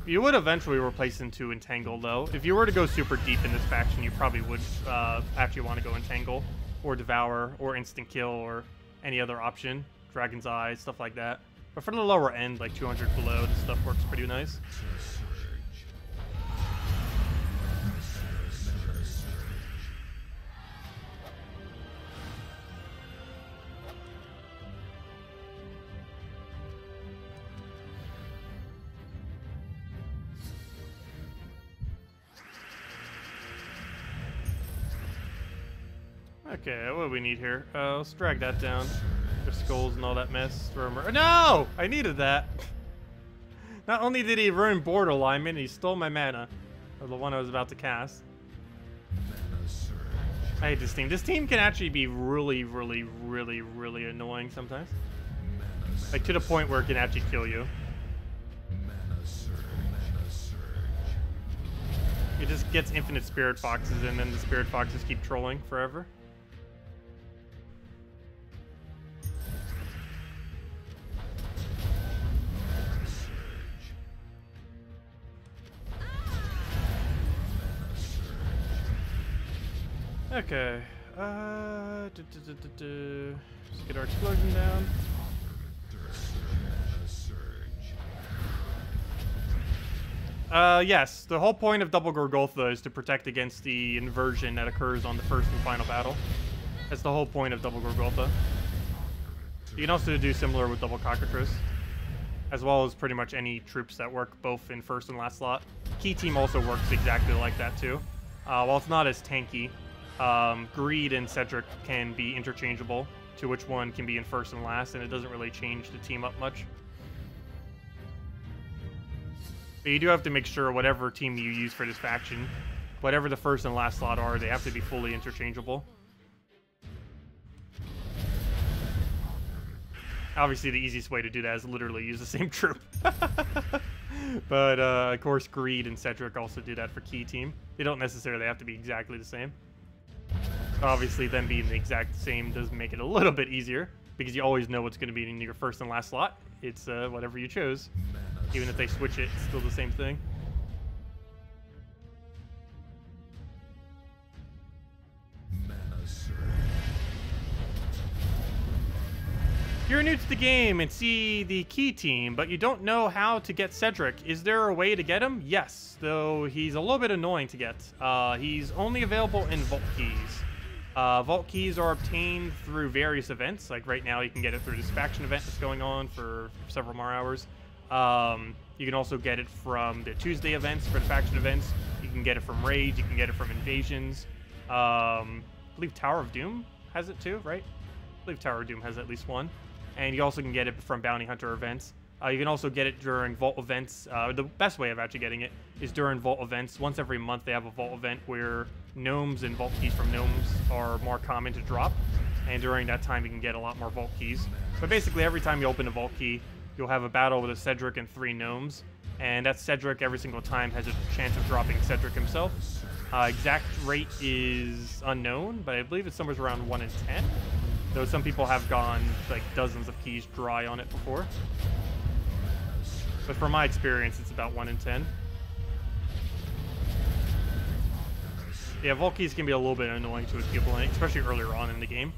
A: You would eventually replace into Entangle, though. If you were to go super deep in this faction, you probably would actually want to go Entangle, or Devour, or Instant Kill, or any other option. Dragon's Eye, stuff like that. But for the lower end, like 200 below, this stuff works pretty nice. Okay, what do we need here? Let's drag that down. There's skulls and all that mess. No! I needed that. Not only did he ruin board alignment, he stole my mana. Or the one I was about to cast. I hate this team. This team can actually be really annoying sometimes. Like, to the point where it can actually kill you. It just gets infinite Spirit Foxes, and then the Spirit Foxes keep trolling forever. Okay, let's get our explosion down. Yes, the whole point of double Gorgoltha is to protect against the inversion that occurs on the first and final battle. That's the whole point of double Gorgoltha. You can also do similar with double Cockatrice, as well as pretty much any troops that work both in first and last slot. Key Team also works exactly like that too. While it's not as tanky, Greed and Cedric can be interchangeable to which one can be in first and last, and it doesn't really change the team up much. But you do have to make sure whatever team you use for this faction, whatever the first and last slot are, they have to be fully interchangeable. Obviously, the easiest way to do that is literally use the same troop. But, of course, Greed and Cedric also do that for Key Team. They don't necessarily have to be exactly the same. Obviously, them being the exact same does make it a little bit easier, because you always know what's going to be in your first and last slot. It's whatever you chose. Even if they switch it, it's still the same thing. If you're new to the game and see the Key Team, but you don't know how to get Cedric, is there a way to get him? Yes, though he's a little bit annoying to get. He's only available in Vault Keys. Vault Keys are obtained through various events. Like right now, you can get it through this faction event that's going on for several more hours. You can also get it from the Tuesday events for the faction events. You can get it from raids. You can get it from invasions. I believe Tower of Doom has it too, right? I believe Tower of Doom has at least one. And you also can get it from Bounty Hunter events. You can also get it during Vault events. The best way of actually getting it is during Vault events. Once every month, they have a Vault event where Gnomes and Vault Keys from Gnomes are more common to drop. And during that time, you can get a lot more Vault Keys. But basically, every time you open a Vault Key, you'll have a battle with a Cedric and 3 Gnomes. And that Cedric, every single time, has a chance of dropping Cedric himself. Exact rate is unknown, but I believe it's somewhere around 1 in 10. Though some people have gone like dozens of keys dry on it before. But from my experience, it's about 1 in 10. Yeah, Vault Keys can be a little bit annoying to people, especially earlier on in the game.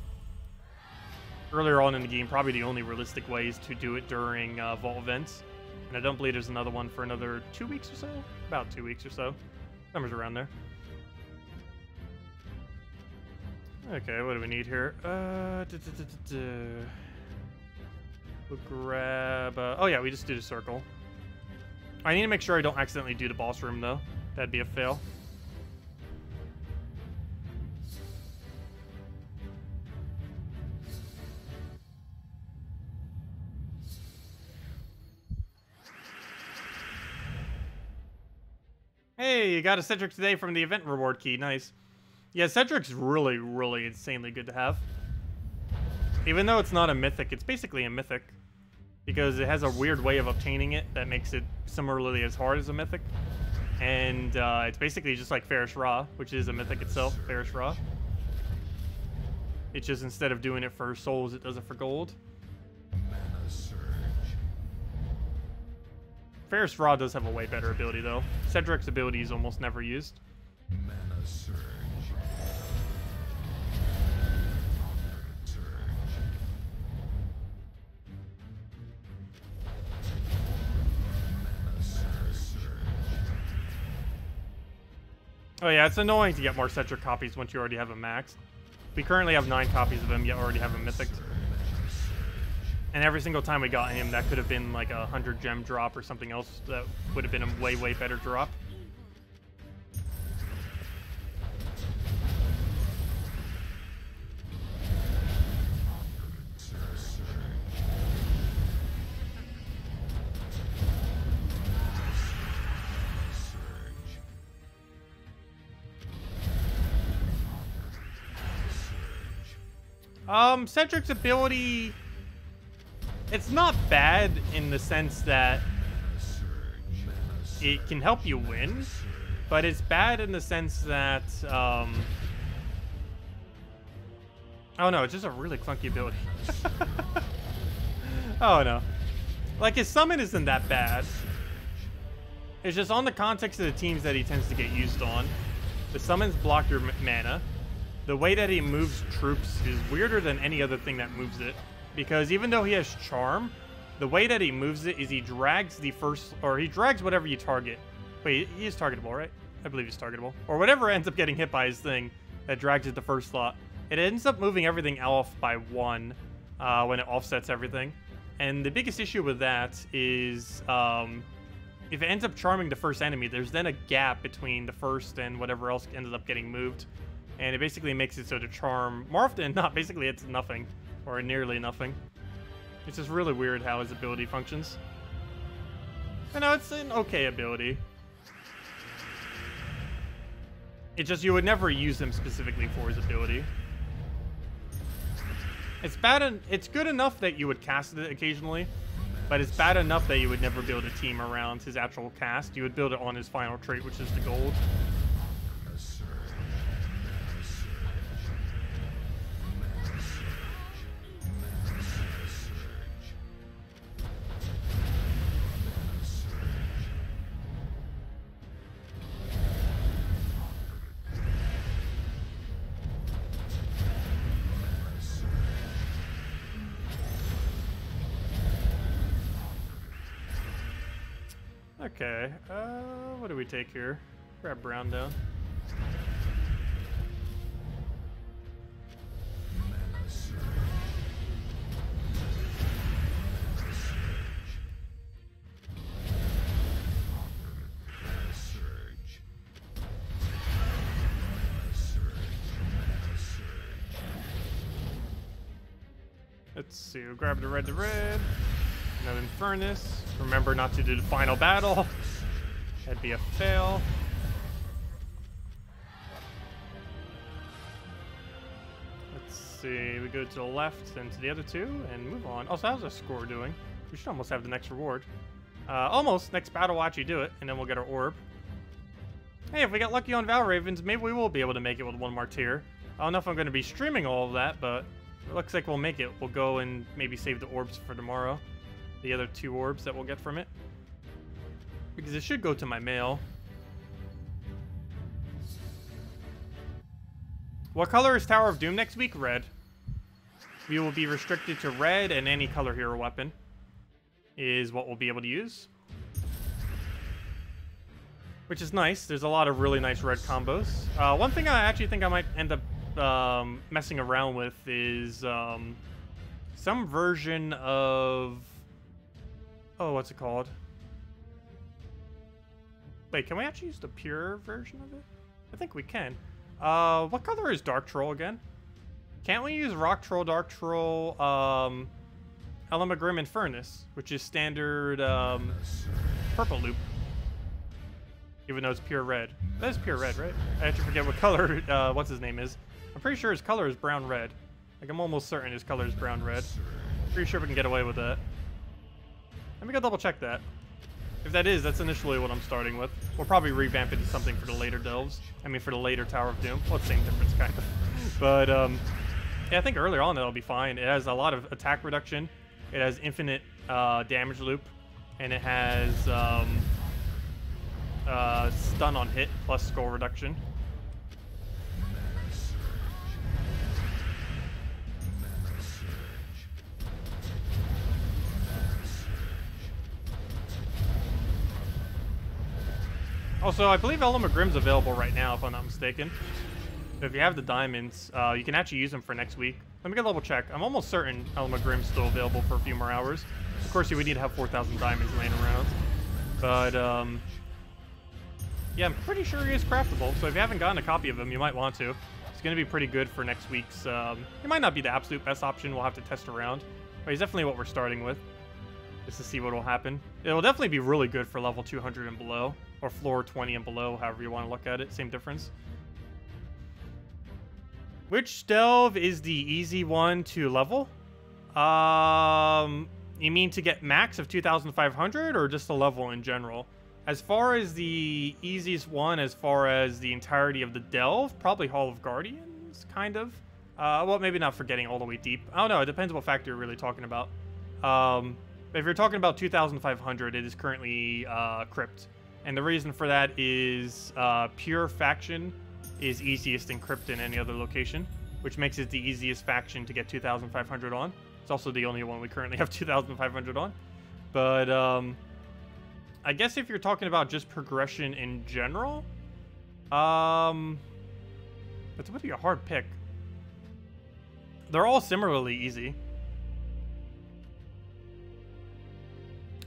A: Earlier on in the game, probably the only realistic way is to do it during Vault events. And I don't believe there's another one for another 2 weeks or so? About 2 weeks or so. Numbers around there. Okay, what do we need here? We'll grab... oh yeah, we just do the circle. I need to make sure I don't accidentally do the boss room, though. That'd be a fail. Hey, you got a Cedric today from the event reward key. Nice. Yeah, Cedric's really, really insanely good to have. Even though it's not a mythic, it's basically a mythic. Because it has a weird way of obtaining it that makes it similarly as hard as a mythic. And it's basically just like Ferris Ra, which is a mythic itself, Ferris Ra. It's just instead of doing it for souls, it does it for gold. Ferris Ra does have a way better ability, though. Cedric's ability is almost never used.
B: Mana Surge.
A: Oh yeah, it's annoying to get more Cedric copies once you already have him maxed. We currently have 9 copies of him, yet already have him mythic. And every single time we got him, that could have been like a 100 gem drop or something else that would have been a way, way better drop. Cedric's ability... It's not bad in the sense that it can help you win, but it's bad in the sense that, oh no, it's just a really clunky ability. Oh no. Like, his summon isn't that bad. It's just on the context of the teams that he tends to get used on. The summons block your mana. The way that he moves troops is weirder than any other thing that moves it. Because even though he has charm, the way that he moves it is he drags the first, or he drags whatever you target. Wait, he is targetable, right? I believe he's targetable. Or whatever ends up getting hit by his thing that drags it the first slot. It ends up moving everything off by 1 when it offsets everything. And the biggest issue with that is if it ends up charming the first enemy, there's then a gap between the first and whatever else ended up getting moved. And it basically makes it so the charm, more often than not, basically it's nothing. Or nearly nothing. It's just really weird how his ability functions. I know, it's an okay ability. It's just you would never use him specifically for his ability. It's bad. It's good enough that you would cast it occasionally, but it's bad enough that you would never build a team around his actual cast. You would build it on his final trait, which is the gold. Okay, what do we take here? Grab Brown down. Let's see, we'll grab the red. Another Furnace. Remember not to do the final battle. That'd be a fail. Let's see. We go to the left and to the other two and move on. Also, how's our score doing? We should almost have the next reward. Almost. Next battle we'll actually do it, and then we'll get our orb. Hey, if we get lucky on Val Ravens, maybe we will be able to make it with one more tier. I don't know if I'm going to be streaming all of that, but it looks like we'll make it. We'll go and maybe save the orbs for tomorrow. The other 2 orbs that we'll get from it. Because it should go to my mail. What color is Tower of Doom next week? Red. We will be restricted to red, and any color hero weapon is what we'll be able to use. Which is nice. There's a lot of really nice red combos. One thing I actually think I might end up messing around with is some version of... Oh, what's it called? Wait, can we actually use the pure version of it? I think we can. What color is Dark Troll again? Can't we use Rock Troll, Dark Troll, Elamagrim, and Furnace, which is standard purple loop? Even though it's pure red. That is pure red, right? I have to forget what color, what's his name is. I'm pretty sure his color is brown-red. Like, I'm almost certain his color is brown-red. Pretty sure we can get away with that. Let me go double-check that. If that is, that's initially what I'm starting with. We'll probably revamp it to something for the later delves. I mean, for the later Tower of Doom. Well, it's the same difference, kind of. But, yeah, I think earlier on that'll be fine. It has a lot of attack reduction. It has infinite damage loop. And it has stun on hit plus score reduction. Also, I believe Elamagrim's available right now, if I'm not mistaken. So if you have the diamonds, you can actually use them for next week. Let me get a double check. I'm almost certain Elamagrim's still available for a few more hours. Of course, you would need to have 4,000 diamonds laying around. But, yeah, I'm pretty sure he is craftable. So if you haven't gotten a copy of him, you might want to. It's going to be pretty good for next week's... it might not be the absolute best option. We'll have to test around. But he's definitely what we're starting with. Just to see what will happen. It will definitely be really good for level 200 and below. Or floor 20 and below, however you want to look at it. Same difference. Which delve is the easy one to level? You mean to get max of 2,500 or just a level in general? As far as the easiest one, as far as the entirety of the delve, probably Hall of Guardians, kind of. Well, maybe not for getting all the way deep. I don't know. It depends what factor you're really talking about. If you're talking about 2,500, it is currently Crypt. And the reason for that is pure faction is easiest in Crypt in any other location, which makes it the easiest faction to get 2,500 on. It's also the only one we currently have 2,500 on. But I guess if you're talking about just progression in general, it's going to be a hard pick. They're all similarly easy.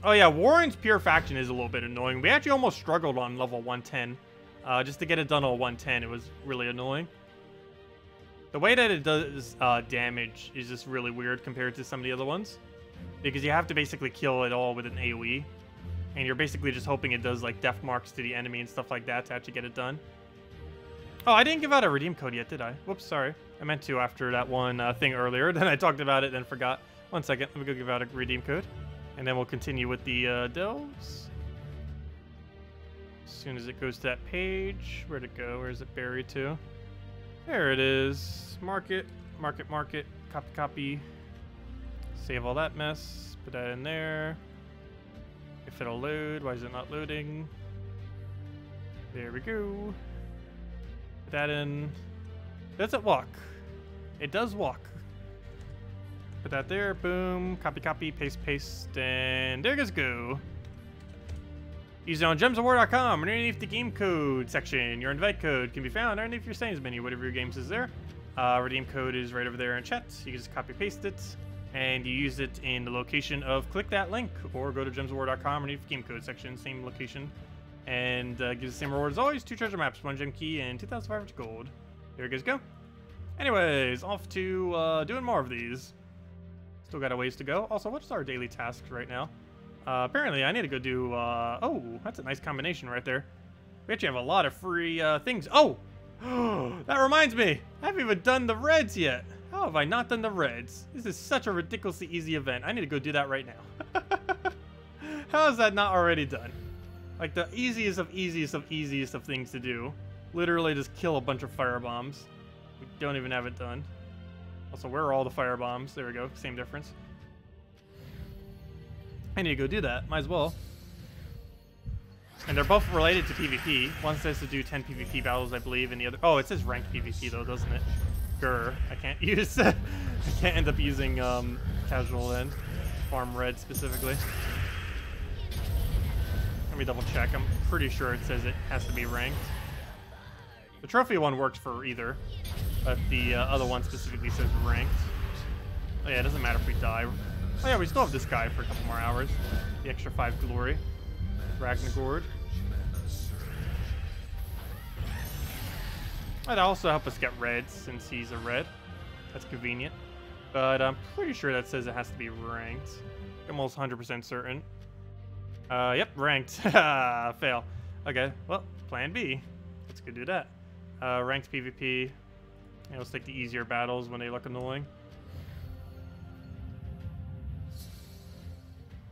A: Oh yeah, Warren's pure faction is a little bit annoying. We actually almost struggled on level 110. Just to get it done on 110, it was really annoying. The way that it does damage is just really weird compared to some of the other ones. Because you have to basically kill it all with an AoE. And you're basically just hoping it does like death marks to the enemy and stuff like that to actually get it done. Oh, I didn't give out a redeem code yet, did I? Whoops, sorry. I meant to after that one thing earlier. Then I talked about it, then forgot. 1 second, let me go give out a redeem code. And then we'll continue with the delves. As soon as it goes to that page. Where'd it go? Where's it buried to? There it is. Market, market, market. Copy, copy. Save all that mess. Put that in there. If it'll load. Why is it not loading? There we go. Put that in. Does it walk? It does walk. Put that there, boom, copy, copy, paste, paste, and there goes go. Use it on gemsofwar.com. Underneath the game code section, your invite code can be found underneath your settings menu, whatever your games is there. Redeem code is right over there in chat. You can just copy, paste it, and you use it in the location of click that link, or go to gemsofwar.com underneath the game code section, same location, and gives the same reward as always: 2 treasure maps, 1 gem key, and 2,500 gold. There you guys go. Anyways, off to doing more of these. Still got a ways to go. Also, what's our daily tasks right now? Apparently, I need to go do... oh, that's a nice combination right there. We actually have a lot of free things. Oh! That reminds me! I haven't even done the reds yet. How have I not done the reds? This is such a ridiculously easy event. I need to go do that right now. How is that not already done? Like, the easiest of easiest of easiest of things to do. Literally just kill a bunch of firebombs. We don't even have it done. Also, where are all the firebombs? There we go. Same difference. I need to go do that. Might as well. And they're both related to PvP. One says to do 10 PvP battles, I believe, and the other... Oh, it says ranked PvP, though, doesn't it? Grr. I can't use... I can't end up using casual then. Farm red, specifically. Let me double check. I'm pretty sure it says it has to be ranked. The trophy one works for either. But the other one specifically says ranked. Oh yeah, it doesn't matter if we die. Oh yeah, we still have this guy for a couple more hours. The extra 5 glory. Ragnagord. That'd also help us get red since he's a red. That's convenient. But I'm pretty sure that says it has to be ranked. I'm almost 100% certain. Yep, ranked. Fail. Okay, well, plan B. Let's go do that. Ranked PvP. Yeah, let's take the easier battles when they look annoying.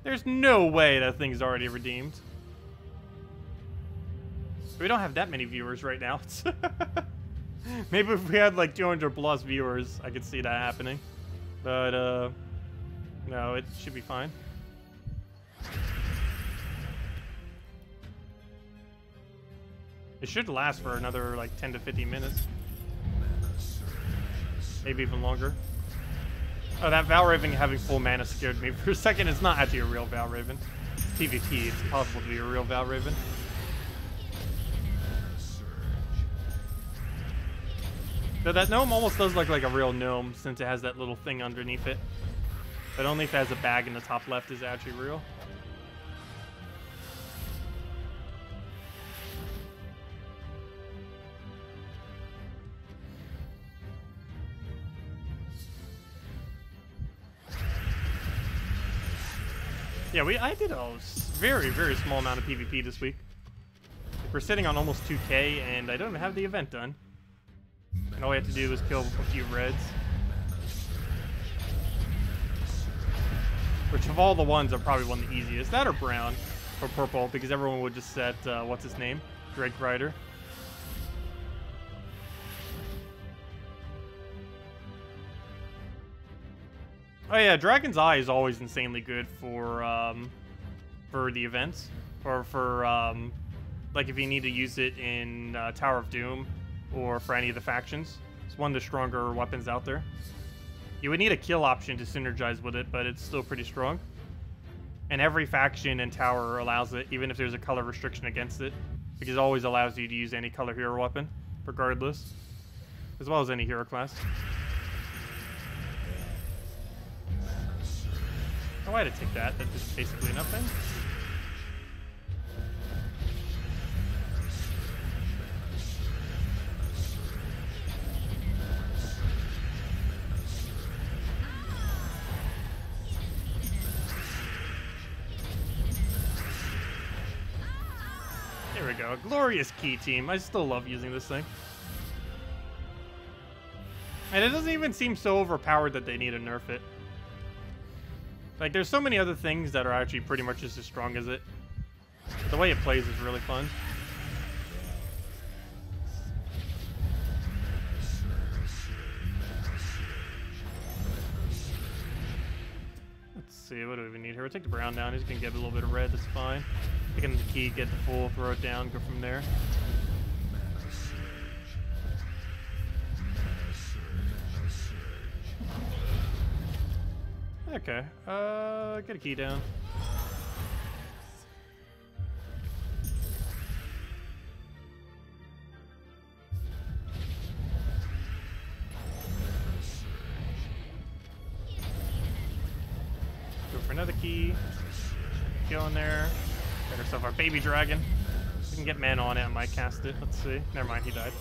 A: There's no way that thing's already redeemed. We don't have that many viewers right now. Maybe if we had like 200 plus viewers, I could see that happening. But, no, it should be fine. It should last for another like 10 to 15 minutes. Maybe even longer. Oh, that Valraven having full mana scared me. For a second, it's not actually a real Valraven. It's PvP, it's possible to be a real Valraven. So that gnome almost does look like a real gnome since it has that little thing underneath it. But only if it has a bag in the top left is it actually real. Yeah, I did a very, very small amount of PvP this week. We're sitting on almost 2k, and I don't have the event done. And all we have to do is kill a few reds. Which of all the ones are probably one of the easiest. That or brown or purple, because everyone would just set, what's his name? Drake Rider. Oh yeah, Dragon's Eye is always insanely good for the events. Or for, like if you need to use it in Tower of Doom or for any of the factions. It's one of the stronger weapons out there. You would need a kill option to synergize with it, but it's still pretty strong. And every faction and tower allows it, even if there's a color restriction against it. Because it always allows you to use any color hero weapon, regardless. As well as any hero class. Oh, I had to take that. That's just basically nothing. There we go. Glorious key team. I still love using this thing. And it doesn't even seem so overpowered that they need to nerf it. Like, there's so many other things that are actually pretty much just as strong as it. But the way it plays is really fun. Let's see, what do we even need here? We'll take the brown down. He's gonna get a little bit of red, that's fine. Pick him the key, get the full, throw it down, go from there. Okay, get a key down. Go for another key. Go in there. Get ourselves our baby dragon. If we can get mana on it, I might cast it. Let's see. Never mind, he died.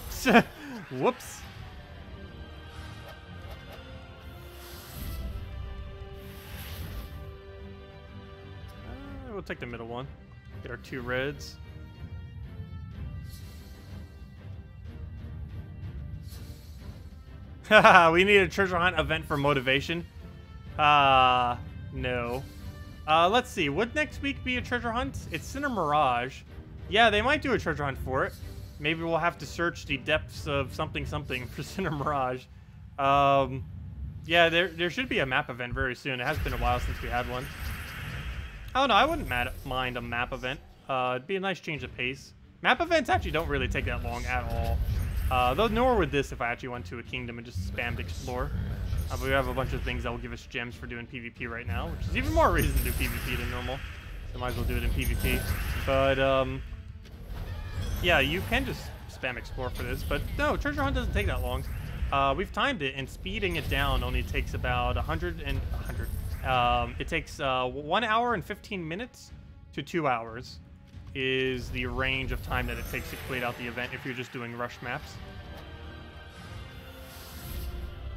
A: Whoops. We'll take the middle one. Get our 2 reds. Haha, we need a treasure hunt event for motivation. No. Let's see. Would next week be a treasure hunt? It's Sinner Mirage. Yeah, they might do a treasure hunt for it. Maybe we'll have to search the depths of something for Sinner Mirage. Yeah, there should be a map event very soon. It has been a while since we had one. I don't know, I wouldn't mind a map event. It'd be a nice change of pace. Map events actually don't really take that long at all. Though nor would this if I actually went to a kingdom and just spammed explore. But we have a bunch of things that will give us gems for doing PvP right now, which is even more reason to do PvP than normal. So might as well do it in PvP. But, yeah, you can just spam explore for this. But no, treasure hunt doesn't take that long. we've timed it, and speeding it down only takes about 100. It takes 1 hour and 15 minutes to 2 hours is the range of time that it takes to complete out the event if you're just doing rush maps.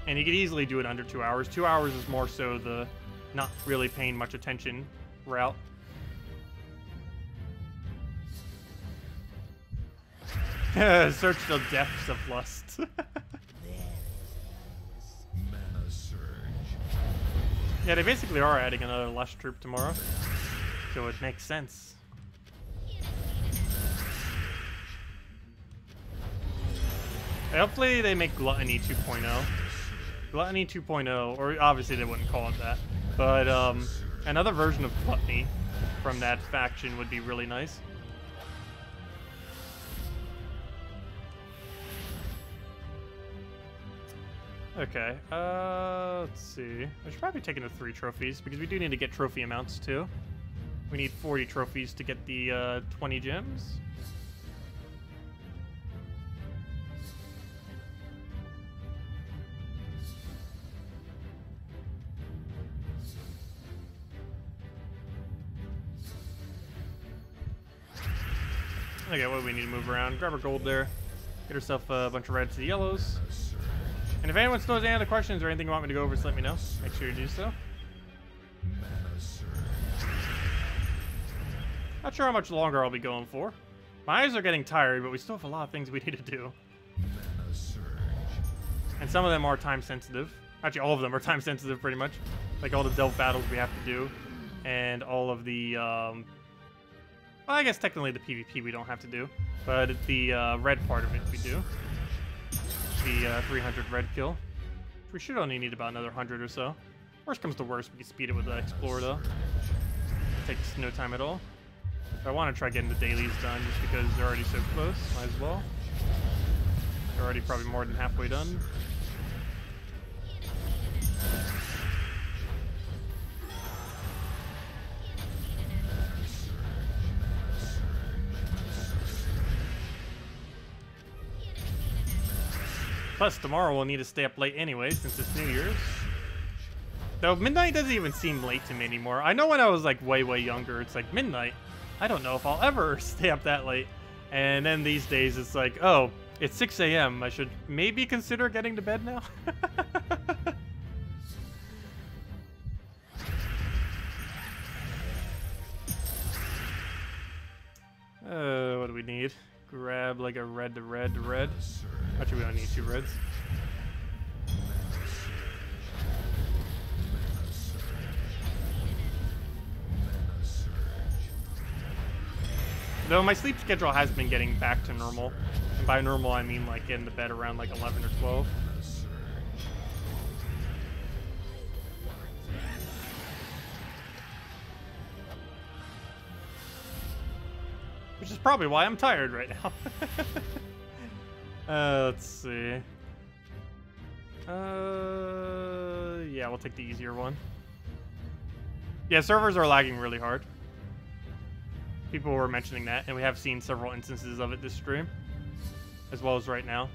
A: And you could easily do it under 2 hours. 2 hours is more so the not really paying much attention route. Search the depths of lust. Yeah, they basically are adding another Lush troop tomorrow, so it makes sense. Hopefully they make Gluttony 2.0. Gluttony 2.0, or obviously they wouldn't call it that, but another version of Gluttony from that faction would be really nice. Okay, let's see. I should probably take into 3 trophies, because we do need to get trophy amounts, too. We need 40 trophies to get the 20 gems. Okay, what do we need to move around? Grab our gold there. Get herself a bunch of reds to yellows. And if anyone still has any other questions or anything you want me to go over, just let me know. Make sure you do so. Not sure how much longer I'll be going for. My eyes are getting tired, but we still have a lot of things we need to do. And some of them are time sensitive. Actually, all of them are time sensitive, pretty much. Like all the delve battles we have to do. And all of the, well, I guess technically the PvP we don't have to do. But the red part of it we do. The 300 red kill. We should only need about another 100 or so. Worst comes to worst, we can speed it with the Explorer though. It takes no time at all. I want to try getting the dailies done just because they're already so close. Might as well. They're already probably more than halfway done. Plus, tomorrow we'll need to stay up late anyway, since it's New Year's. Though midnight doesn't even seem late to me anymore. I know when I was like way younger, it's like midnight. I don't know if I'll ever stay up that late. And then these days it's like, oh, it's 6 a.m. I should maybe consider getting to bed now. What do we need? Grab like a red to red to red. Actually, we don't need 2 reds. Though my sleep schedule has been getting back to normal. And by normal, I mean like getting to bed around like 11 or 12. Which is probably why I'm tired right now. Let's see. Yeah, we'll take the easier one. Yeah, servers are lagging really hard. People were mentioning that, and we have seen several instances of it this stream, as well as right now.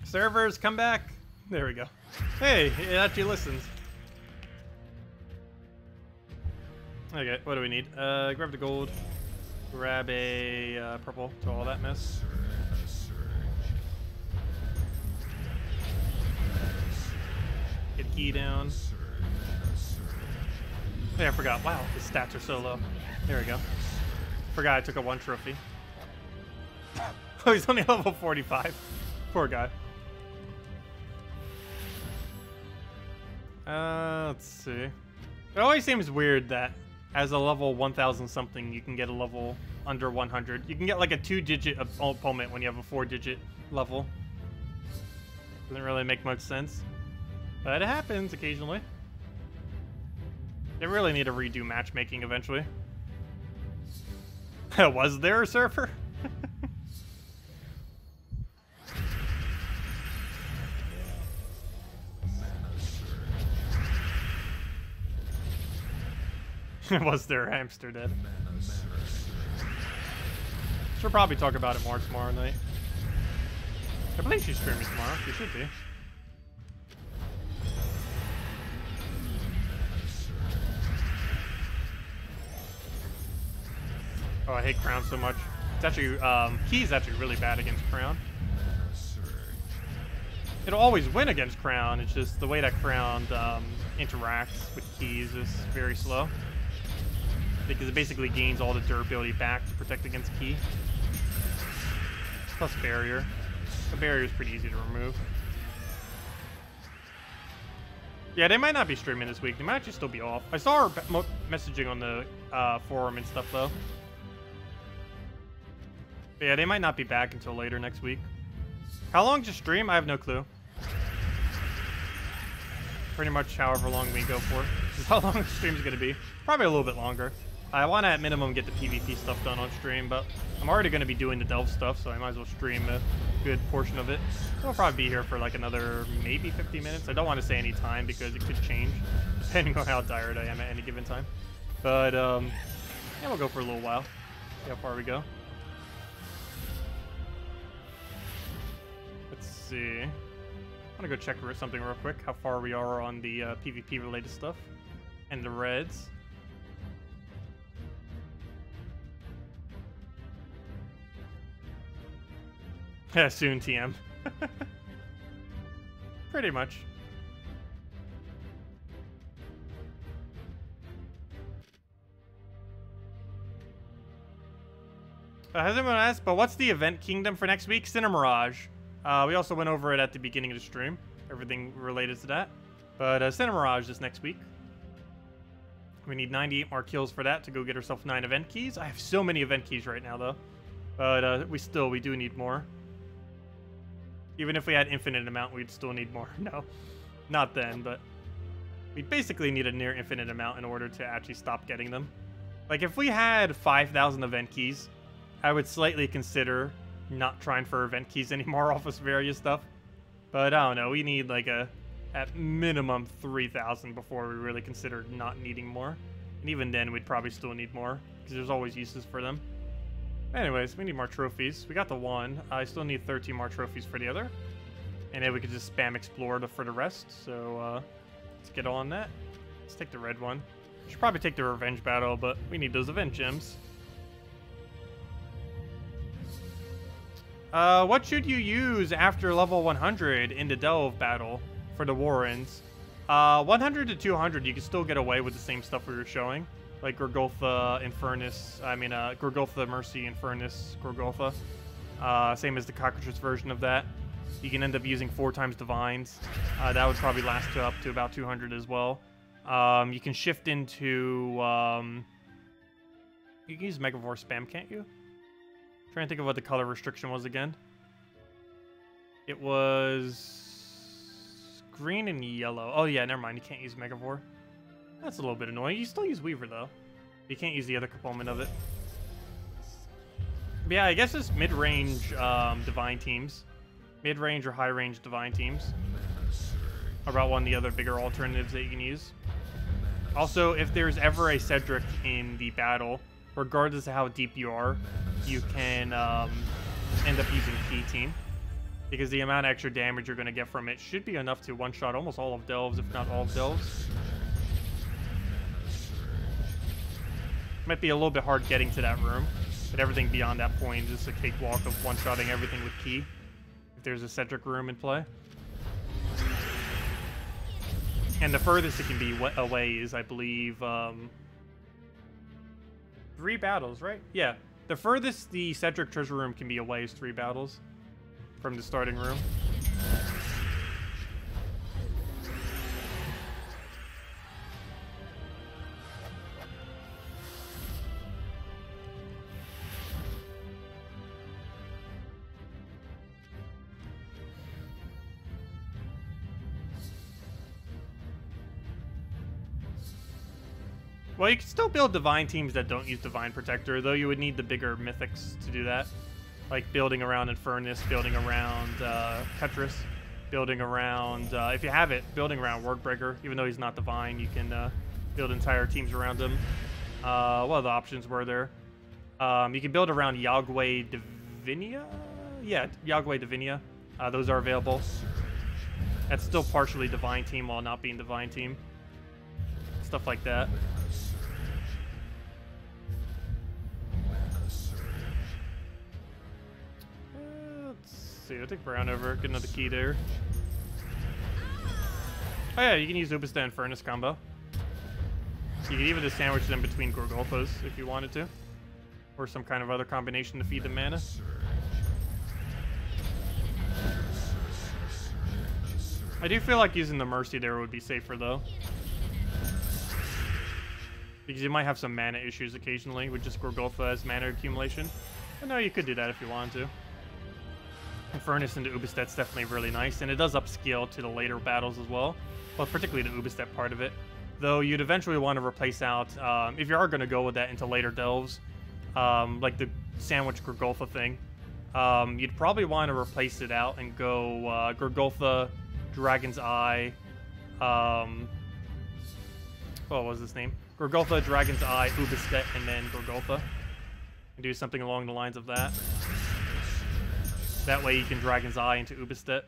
A: Servers, come back. There we go. Hey, it actually listens. Okay, what do we need? Grab the gold. Grab a purple to all that mess. Get key down. Hey, I forgot. Wow, his stats are so low. There we go. Forgot I took a 1 trophy. Oh, he's only level 45. Poor guy. Let's see. It always seems weird that as a level 1000 something, you can get a level under 100. You can get like a 2-digit opponent when you have a 4-digit level. Doesn't really make much sense. But it happens occasionally. They really need to redo matchmaking eventually. Was there a server? Was their hamster dead? She'll probably talk about it more tomorrow night. I believe she's streaming tomorrow. She should be. Oh, I hate Crown so much. It's actually, Key's actually really bad against Crown. It'll always win against Crown. It's just the way that Crown interacts with Keys is very slow. Because it basically gains all the durability back to protect against Key. Plus barrier. The barrier is pretty easy to remove. Yeah, they might not be streaming this week. They might actually still be off. I saw her messaging on the forum and stuff, though. But yeah, they might not be back until later next week. How long to stream? I have no clue. Pretty much however long we go for. This is how long the stream's going to be. Probably a little bit longer. I want to, at minimum, get the PvP stuff done on stream, but I'm already going to be doing the Delve stuff, so I might as well stream a good portion of it. So I'll probably be here for like another maybe 50 minutes. I don't want to say any time because it could change, depending on how tired I am at any given time. But, yeah, we'll go for a little while. See how far we go. Let's see. I'm going to go check something real quick, how far we are on the PvP-related stuff. And the reds. Yeah, soon, TM. Pretty much. Has anyone asked, but what's the event kingdom for next week? Cinemirage. We also went over it at the beginning of the stream. Everything related to that. But Cinemirage is next week. We need 98 more kills for that to go get ourselves 9 event keys. I have so many event keys right now, though. But we do need more. Even if we had infinite amount, we'd still need more. No, not then, but we basically need a near infinite amount in order to actually stop getting them. Like, if we had 5,000 event keys, I would slightly consider not trying for event keys anymore off of various stuff. But I don't know, we need like at minimum 3,000 before we really consider not needing more. And even then, we'd probably still need more, because there's always uses for them. Anyways, we need more trophies. We got the one. I still need 13 more trophies for the other. And then we could just spam explore for the rest. So, let's get on that. Let's take the red one. We should probably take the revenge battle, but we need those event gems. What should you use after level 100 in the Delve battle for the Warrens? 100 to 200, you can still get away with the same stuff we were showing. Like Gorgolfa, Infernus, Gorgolfa, Mercy, Infernus, Gorgolfa. Same as the Cockatrice version of that. You can end up using 4 times Divines. That would probably last up to about 200 as well. You can shift into... you can use Megavore spam, can't you? I'm trying to think of what the color restriction was again. It was... green and yellow. Oh yeah, never mind, you can't use Megavore. That's a little bit annoying. You still use Weaver, though. You can't use the other component of it. But yeah, I guess it's mid-range Divine teams. Mid-range or high-range Divine teams. About one of the other bigger alternatives that you can use. Also, if there's ever a Cedric in the battle, regardless of how deep you are, you can end up using Key Team. Because the amount of extra damage you're going to get from it should be enough to one-shot almost all of Delves, if not all of Delves. Might be a little bit hard getting to that room, but everything beyond that point is a cakewalk of one-shotting everything with Key, if there's a Cedric room in play. And the furthest it can be away is, I believe, 3 battles, right? Yeah, the furthest the Cedric treasure room can be away is 3 battles from the starting room. Well, you can still build Divine teams that don't use Divine Protector, though you would need the bigger Mythics to do that. Like building around Infernus, building around Tetris, building around, if you have it, building around Wordbreaker. Even though he's not Divine, you can build entire teams around him. What other options were there? You can build around Yagwe Divinia? Yeah, Yagwe Divinia. Those are available. That's still partially Divine Team while not being Divine Team. Stuff like that. Let's see, I'll take Brown over, get another key there. Oh yeah, you can use Ubista and Furnace combo. You could even just sandwich them between Gorgulfas if you wanted to. Or some kind of other combination to feed the mana. I do feel like using the Mercy there would be safer though. Because you might have some mana issues occasionally with just Gorgulfa as mana accumulation. But no, you could do that if you wanted to. And Furnace into Ubistet's definitely really nice, and it does upscale to the later battles as well. Well, particularly the Ubistet part of it. Though you'd eventually want to replace out, if you are going to go with that into later delves, like the Sandwich Gorgulfa thing, you'd probably want to replace it out and go Gorgulfa, Dragon's Eye, what was his name? Gorgulfa, Dragon's Eye, Ubistet, and then Gorgulfa. And do something along the lines of that. That way you can Dragon's Eye into Ubistet.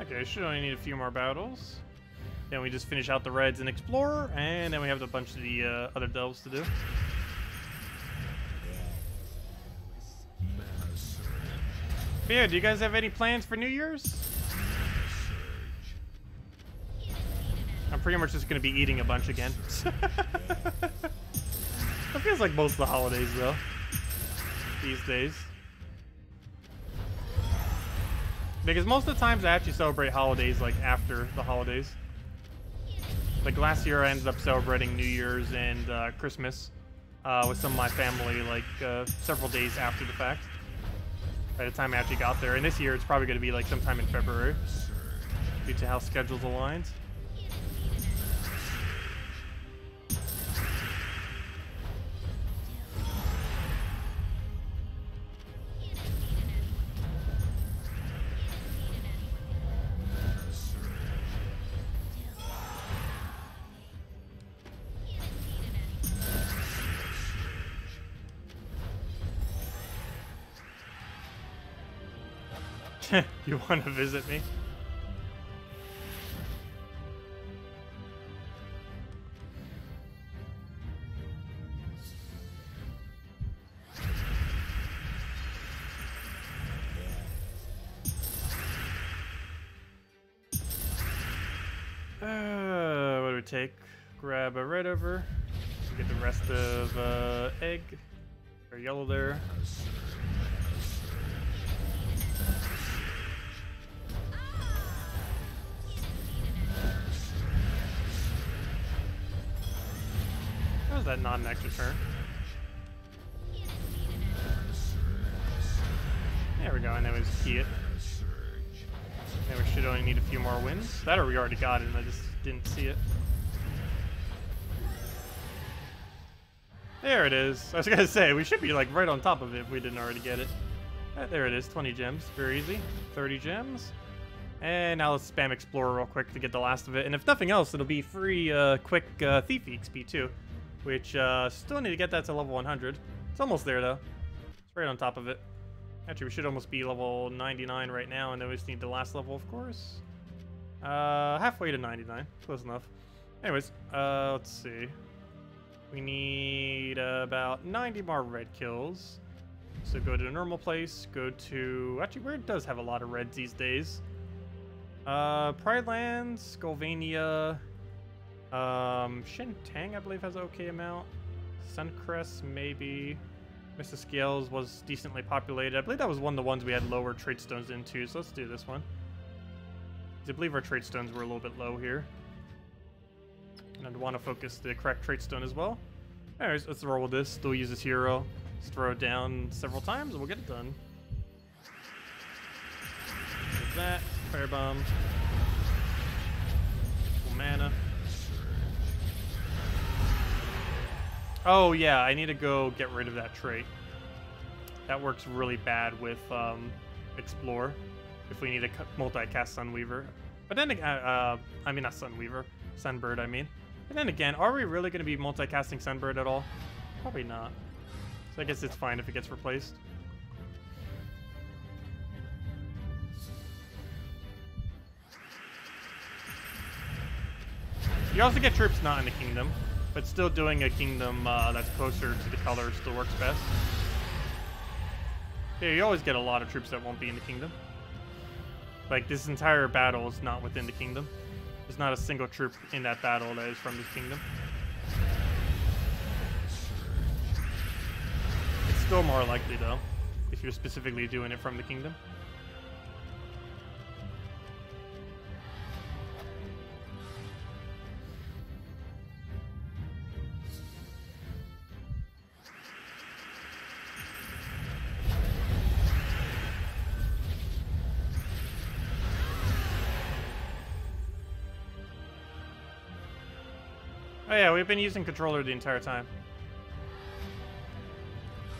A: Okay, should only need a few more battles. Then we just finish out the Reds and Explorer, and then we have a bunch of the other delves to do. But yeah, do you guys have any plans for New Year's? I'm pretty much just going to be eating a bunch again. It feels like most of the holidays, though, these days. Because most of the times I actually celebrate holidays like after the holidays. Like last year I ended up celebrating New Year's and Christmas with some of my family like several days after the fact. By the time I actually got there. And this year it's probably going to be like sometime in February due to how schedules aligned. You want to visit me? What do we take? Grab a red over. Get the rest of egg. Or yellow there. How's that not an extra turn? There we go, and then we just key it. And we should only need a few more wins. That or we already got it and I just didn't see it. There it is. I was gonna say, we should be like right on top of it if we didn't already get it. There it is, 20 gems, very easy. 30 gems. And now let's spam Explorer real quick to get the last of it. And if nothing else, it'll be free quick Thief XP too. Which, still need to get that to level 100. It's almost there, though. It's right on top of it. Actually, we should almost be level 99 right now, and then we just need the last level, of course. Halfway to 99. Close enough. Anyways, let's see. We need about 90 more red kills. So go to the normal place, go to... Actually, where it does have a lot of reds these days. Pride Lands, Golvania... Shintang, I believe, has an okay amount. Suncrest, maybe. Mr. Scales was decently populated. I believe that was one of the ones we had lower Traitstones into, so let's do this one. I believe our Traitstones were a little bit low here. And I'd want to focus the correct Traitstone as well. Anyways, let's roll with this. Still use this hero. Let's throw it down several times and we'll get it done. There's that. Firebomb. Full mana. Oh yeah, I need to go get rid of that trait. That works really bad with Explore if we need to multicast Sunweaver. But then, I mean not Sunweaver, Sunbird I mean. And then again, are we really going to be multicasting Sunbird at all? Probably not. So I guess it's fine if it gets replaced. You also get troops not in the kingdom, but still doing a kingdom that's closer to the color still works best. Yeah, you always get a lot of troops that won't be in the kingdom. Like, this entire battle is not within the kingdom. There's not a single troop in that battle that is from this kingdom. It's still more likely, though, if you're specifically doing it from the kingdom. Oh yeah, we've been using controller the entire time.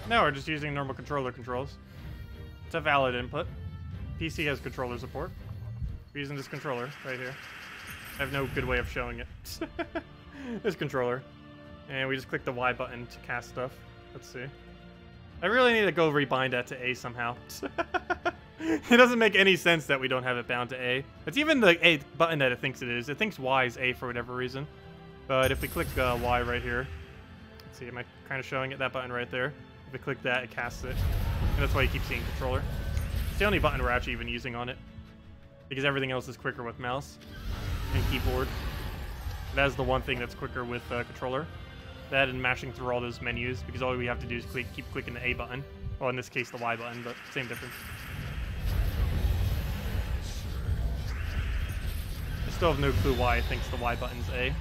A: No, we're just using normal controller controls. It's a valid input. PC has controller support. We're using this controller right here. I have no good way of showing it. This controller. And we just click the Y button to cast stuff. Let's see. I really need to go rebind that to A somehow. It doesn't make any sense that we don't have it bound to A. It's even the A button that it thinks it is. It thinks Y is A for whatever reason. But if we click Y right here, let's see, am I kind of showing it? That button right there. If we click that, it casts it. And that's why you keep seeing controller. It's the only button we're actually even using on it. Because everything else is quicker with mouse and keyboard. That is the one thing that's quicker with controller. That and mashing through all those menus, because all we have to do is keep clicking the A button. Well, in this case, the Y button, but same difference. I still have no clue why it thinks the Y button's A.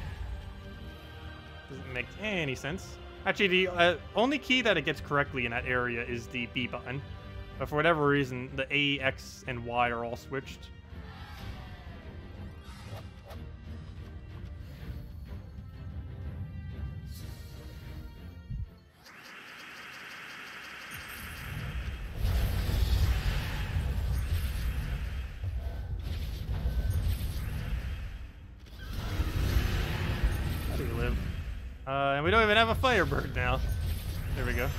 A: Doesn't make any sense. Actually, the only key that it gets correctly in that area is the B button. But for whatever reason, the A, X, and Y are all switched. How do you live? And we don't even have a Firebird now. There we go.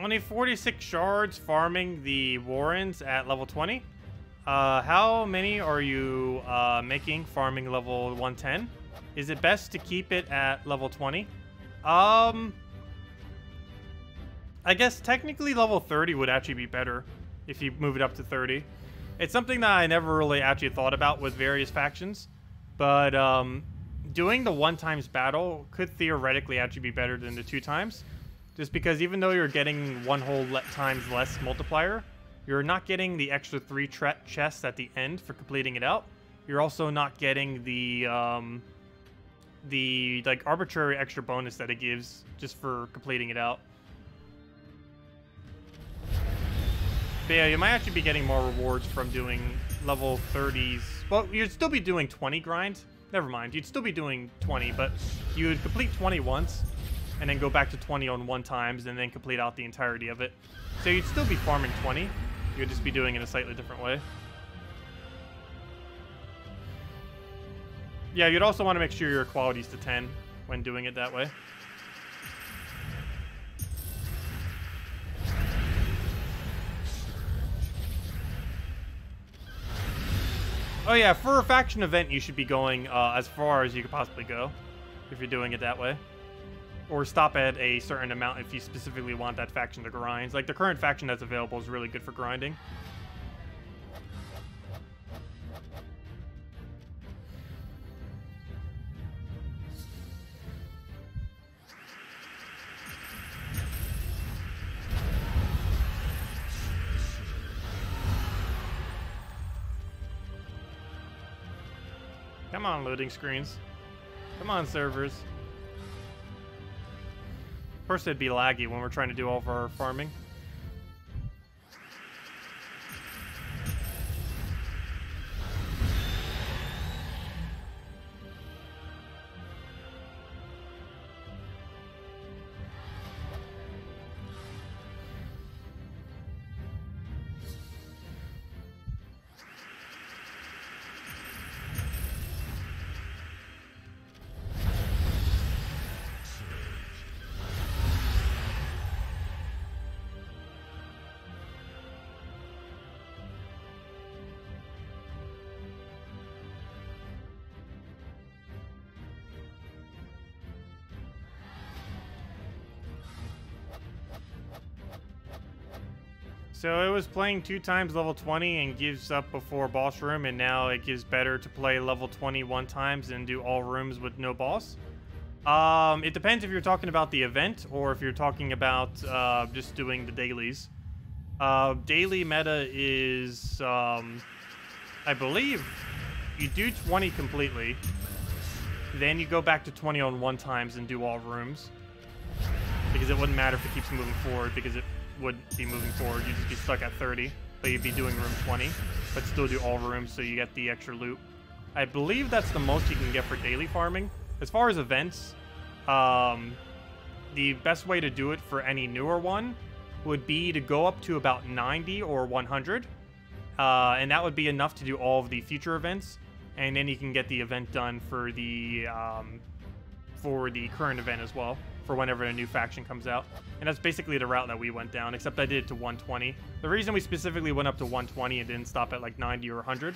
A: Only 46 shards farming the Warrens at level 20. How many are you making farming level 110? Is it best to keep it at level 20? I guess technically level 30 would actually be better if you move it up to 30. It's something that I never really actually thought about with various factions, but doing the 1x battle could theoretically actually be better than the 2x. Just because even though you're getting one whole times less multiplier, you're not getting the extra 3 chests at the end for completing it out. You're also not getting the like arbitrary extra bonus that it gives just for completing it out. But yeah, you might actually be getting more rewards from doing level 30s. Well, you'd still be doing 20 grind. Never mind, you'd still be doing 20, but you would complete 20 once, and then go back to 20 on 1x, and then complete out the entirety of it. So you'd still be farming 20. You'd just be doing it in a slightly different way. Yeah, you'd also want to make sure your equality's to 10 when doing it that way. Oh yeah, for a faction event, you should be going as far as you could possibly go if you're doing it that way. or stop at a certain amount if you specifically want that faction to grind. Like, the current faction that's available is really good for grinding. Come on, loading screens. Come on, servers. Of course, it'd be laggy when we're trying to do all of our farming. So it was playing 2 times level 20 and gives up before boss room, and now it gives better to play level 20 1 times and do all rooms with no boss. It depends if you're talking about the event or if you're talking about just doing the dailies. Daily meta is, I believe, you do 20 completely, then you go back to 20 on 1 times and do all rooms, because it wouldn't matter if it keeps moving forward, because it would be moving forward. You'd just be stuck at 30, but you'd be doing room 20, but still do all rooms so you get the extra loot. I believe that's the most you can get for daily farming. As far as events, the best way to do it for any newer one would be to go up to about 90 or 100, and that would be enough to do all of the future events, and then you can get the event done for the current event as well, for whenever a new faction comes out. And that's basically the route that we went down, except I did it to 120. The reason we specifically went up to 120 and didn't stop at like 90 or 100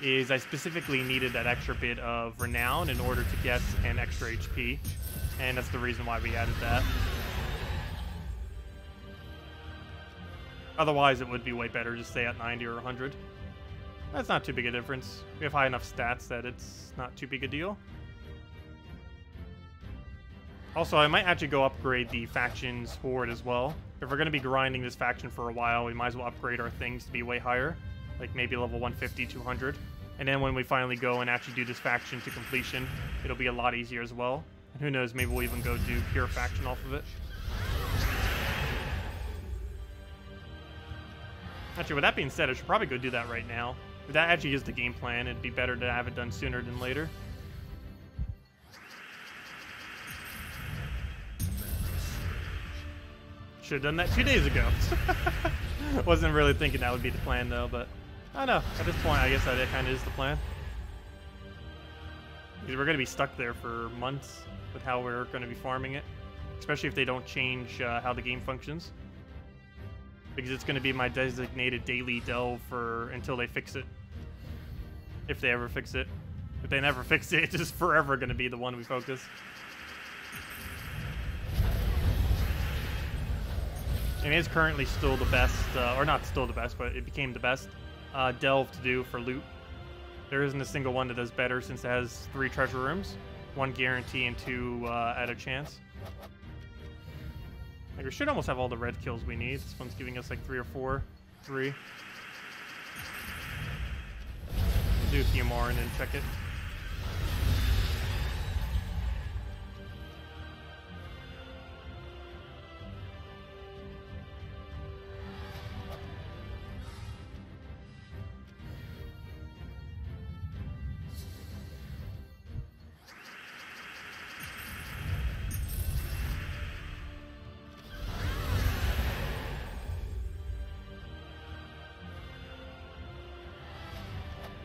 A: is I specifically needed that extra bit of renown in order to get an extra HP, and that's the reason why we added that. Otherwise, it would be way better to stay at 90 or 100. That's not too big a difference. We have high enough stats that it's not too big a deal. Also, I might actually go upgrade the faction's horde as well. If we're going to be grinding this faction for a while, we might as well upgrade our things to be way higher. Like maybe level 150, 200. And then when we finally go and actually do this faction to completion, it'll be a lot easier as well. And who knows, maybe we'll even go do pure faction off of it. Actually, with that being said, I should probably go do that right now. If that actually is the game plan, it'd be better to have it done sooner than later. Should have done that 2 days ago. Wasn't really thinking that would be the plan though, but I don't know. At this point, I guess that kind of is the plan. Because we're going to be stuck there for months with how we're going to be farming it. Especially if they don't change how the game functions. Because it's going to be my designated daily delve for until they fix it. If they ever fix it. If they never fix it, it's just forever going to be the one we focus. And it is currently still the best, or not still the best, but it became the best delve to do for loot. There isn't a single one that does better since it has 3 treasure rooms, 1 guarantee and 2 at a chance. Like, we should almost have all the red kills we need. This one's giving us like 3 or 4. 3. We'll do a few more and then check it.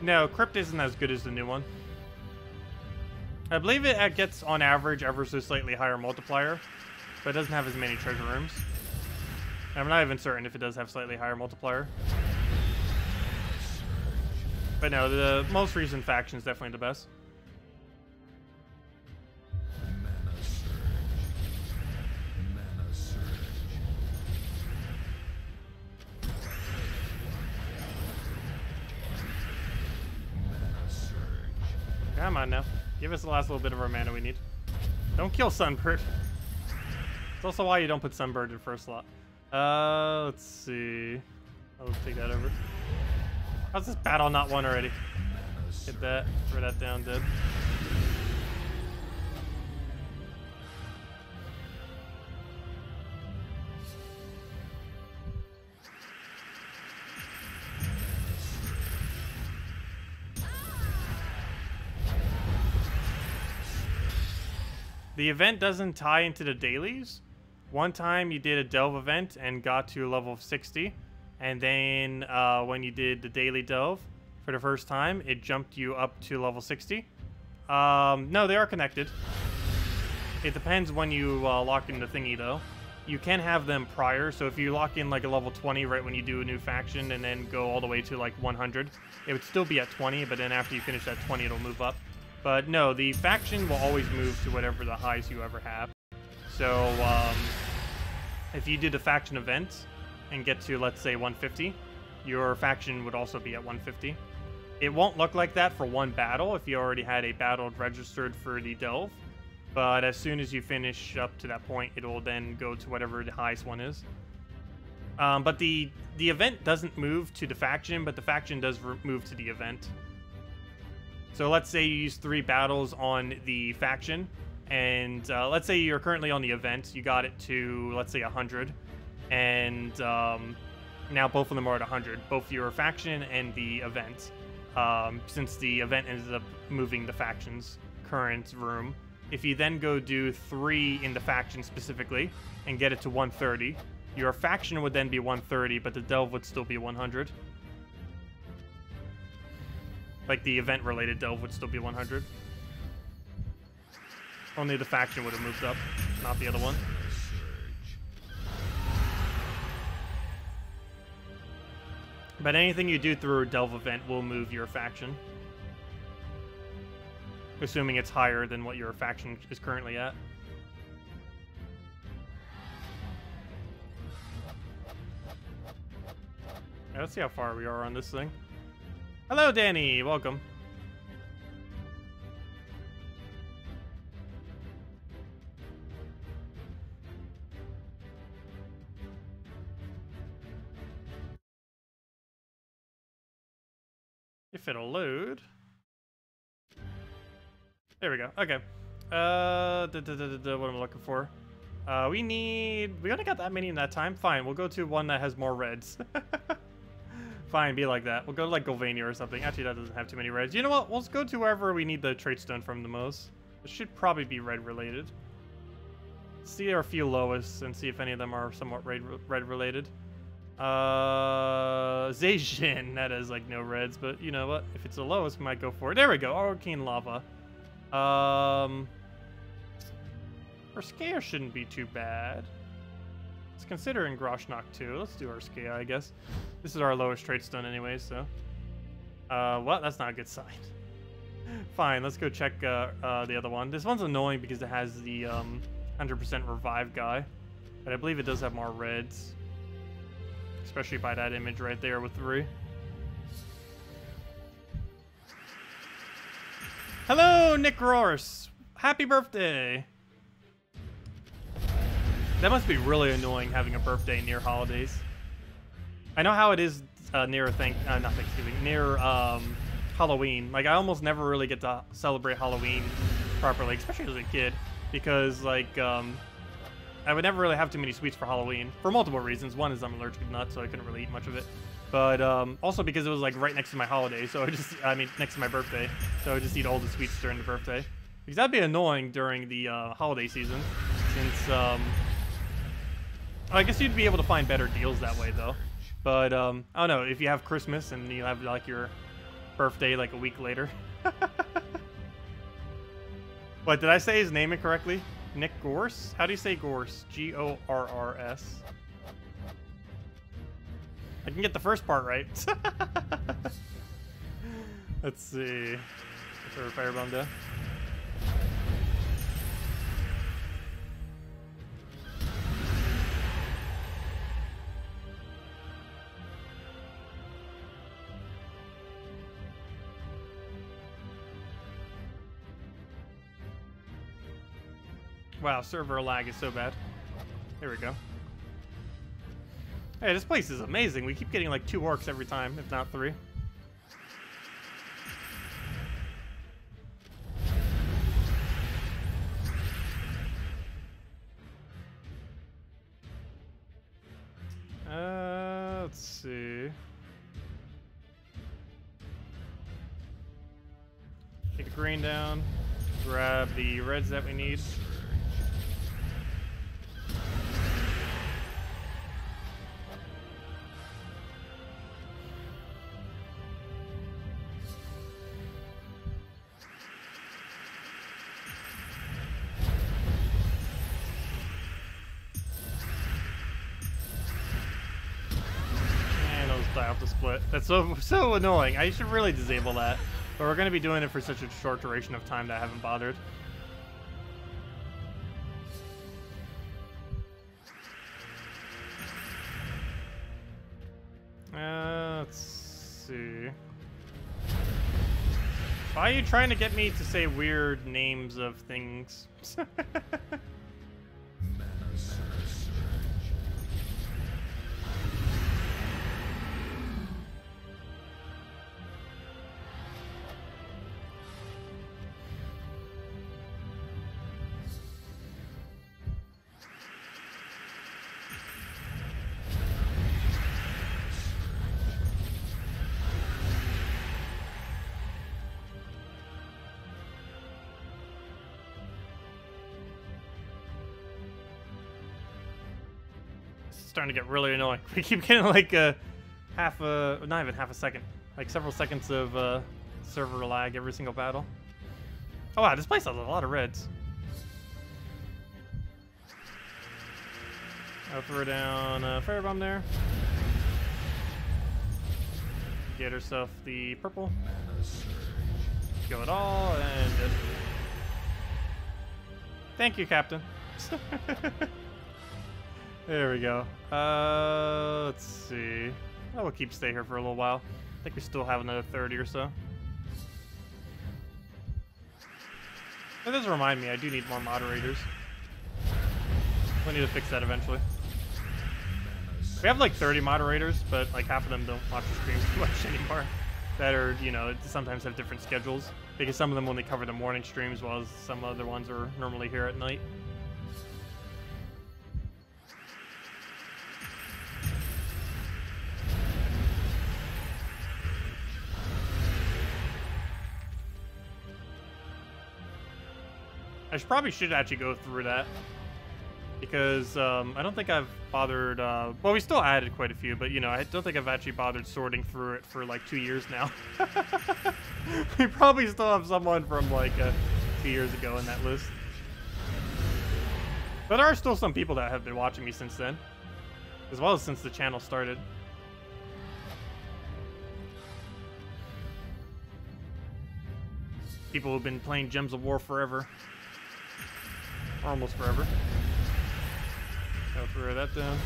A: No, Crypt isn't as good as the new one. I believe it gets, on average, ever so slightly higher multiplier, but it doesn't have as many treasure rooms. I'm not even certain if it does have slightly higher multiplier. But no, the most recent faction is definitely the best. Come on now. Give us the last little bit of our mana we need. Don't kill Sunbird. It's also why you don't put Sunbird in first slot. Let's see. I'll take that over. How's this battle not won already? Hit that. Throw that down, dead. The event doesn't tie into the dailies. One time you did a delve event and got to level 60. And then when you did the daily delve for the first time, it jumped you up to level 60. No, they are connected. It depends when you lock in the thingy, though. You can have them prior, so if you lock in like a level 20 right when you do a new faction and then go all the way to like 100, it would still be at 20, but then after you finish at 20, it'll move up. But no, the faction will always move to whatever the highest you ever have. So if you did a faction event and get to, let's say, 150, your faction would also be at 150. It won't look like that for one battle if you already had a battle registered for the delve. But as soon as you finish up to that point, it will then go to whatever the highest one is. But the event doesn't move to the faction, but the faction does move to the event. So let's say you use 3 battles on the faction, and let's say you're currently on the event. You got it to, let's say, 100, and now both of them are at 100, both your faction and the event, since the event ended up moving the faction's current room. If you then go do 3 in the faction specifically and get it to 130, your faction would then be 130, but the delve would still be 100. Like, the event-related delve would still be 100. Only the faction would have moved up, not the other one. But anything you do through a delve event will move your faction. Assuming it's higher than what your faction is currently at. Yeah, let's see how far we are on this thing. Hello, Danny. Welcome. If it'll load. There we go. Okay. What am I looking for? We only got that many in that time. Fine, we'll go to one that has more reds. Fine, be like that. We'll go to like Golvania or something. Actually, that doesn't have too many reds. You know what? Let's go to wherever we need the Traitstone from the most. It should probably be red related. See our few lowest and see if any of them are somewhat red related. Zajin, that has like no reds, but you know what? If it's the lowest, we might go for it. There we go. Arcane Lava. Our Scare shouldn't be too bad. Let's consider in Groshnock too. Let's do our Scare, I guess. This is our lowest Traitstone anyway, so. Well, that's not a good sign. Fine, let's go check the other one. This one's annoying because it has the 100% revive guy, but I believe it does have more reds. Especially by that image right there with 3. Hello, Nick Roars. Happy birthday. That must be really annoying having a birthday near holidays. I know how it is near not Thanksgiving, near Halloween. Like, I almost never really get to celebrate Halloween properly, especially as a kid, because like I would never really have too many sweets for Halloween for multiple reasons. One is I'm allergic to nuts, so I couldn't really eat much of it. But also because it was like right next to my holiday, so next to my birthday, so I would just eat all the sweets during the birthday. Because that'd be annoying during the holiday season, since I guess you'd be able to find better deals that way though. But I don't know, if you have Christmas and you have like your birthday like a week later. What, did I say his name incorrectly? Nick Gorse? How do you say Gorse? G-O-R-R-S. I can get the first part right. Let's see. Let's throw a firebomb down. Wow, server lag is so bad. There we go. Hey, this place is amazing. We keep getting like 2 orcs every time, if not 3. Let's see. Take the green down. Grab the reds that we need. To split. That's so annoying. I should really disable that. But we're going to be doing it for such a short duration of time that I haven't bothered. Let's see. Why are you trying to get me to say weird names of things? Starting to get really annoying. We keep getting like not even half a second, like several seconds of server lag every single battle. Oh wow, this place has a lot of reds. I'll throw down a firebomb there. Get herself the purple. Kill it all and thank you, Captain. There we go. Let's see. Oh, we'll stay here for a little while. I think we still have another 30 or so. That does remind me, I do need more moderators. We'll need to fix that eventually. We have like 30 moderators, but like half of them don't watch the streams too much anymore. That are, you know, sometimes have different schedules. Because some of them only cover the morning streams, while some other ones are normally here at night. I probably should actually go through that, because I don't think I've bothered, well, we still added quite a few, but, you know, I don't think I've actually bothered sorting through it for, like, 2 years now. We probably still have someone from, like, 2 years ago in that list. But there are still some people that have been watching me since then, as well as since the channel started. People who've been playing Gems of War forever. Almost forever. I'll throw that down.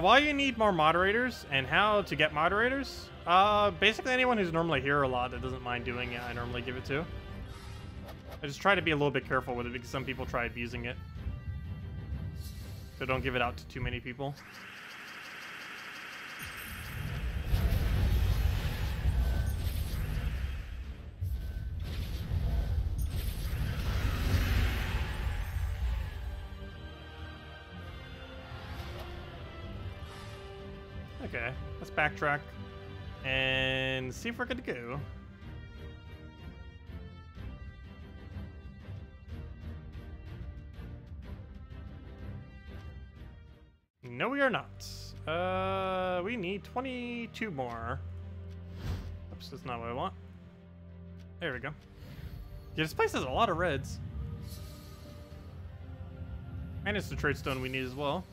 A: Why you need more moderators and how to get moderators? Basically anyone who's normally here a lot that doesn't mind doing it, I normally give it to. I just try to be a little bit careful with it because some people try abusing it. So don't give it out to too many people. Okay, let's backtrack and see if we're good to go. No, we are not. We need 22 more. Oops, that's not what I want. There we go. Yeah, this place has a lot of reds. And it's the Traitstone we need as well.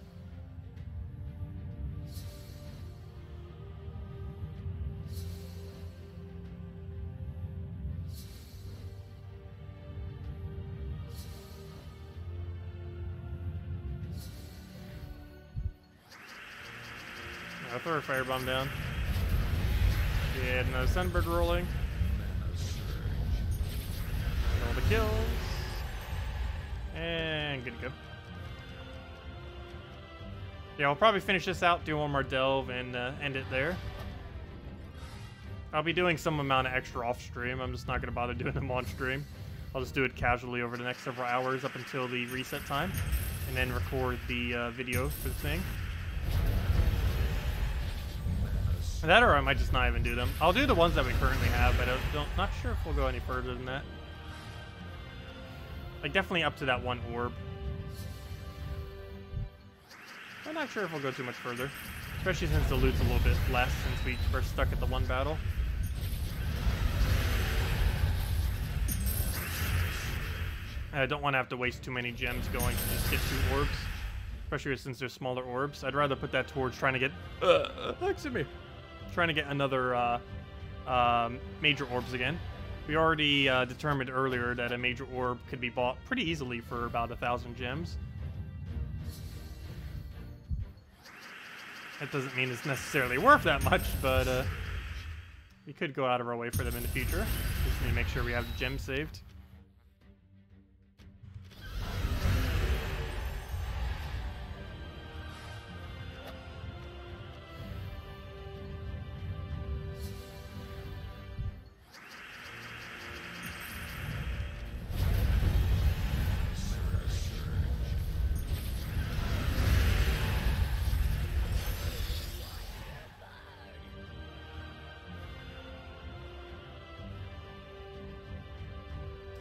A: I'll throw a firebomb down. Get another Sunbird rolling. All the kills. And good to go. Yeah, we'll probably finish this out, do one more delve, and end it there. I'll be doing some amount of extra off stream. I'm just not going to bother doing them on stream. I'll just do it casually over the next several hours up until the reset time, and then record the video for the thing. That, or I might just not even do them. I'll do the ones that we currently have, but not sure if we'll go any further than that. Like, definitely up to that one orb. I'm not sure if we'll go too much further, especially since the loot's a little bit less since we first stuck at the one battle. I don't want to have to waste too many gems going to just get 2 orbs, especially since they're smaller orbs. I'd rather put that towards trying to get trying to get another major orbs again. We already determined earlier that a major orb could be bought pretty easily for about 1,000 gems. That doesn't mean it's necessarily worth that much, but we could go out of our way for them in the future. Just need to make sure we have the gems saved.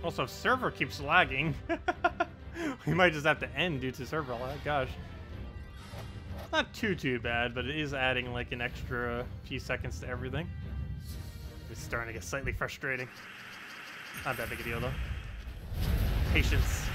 A: Also, server keeps lagging. We might just have to end due to server lag. Gosh. Not too bad, but it is adding like an extra few seconds to everything. It's starting to get slightly frustrating. Not that big a deal though. Patience.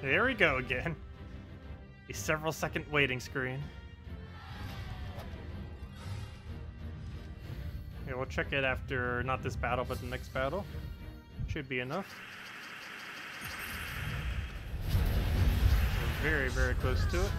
A: There we go again. A several second waiting screen. Yeah, we'll check it after, not this battle, but the next battle. Should be enough. We're very, very close to it.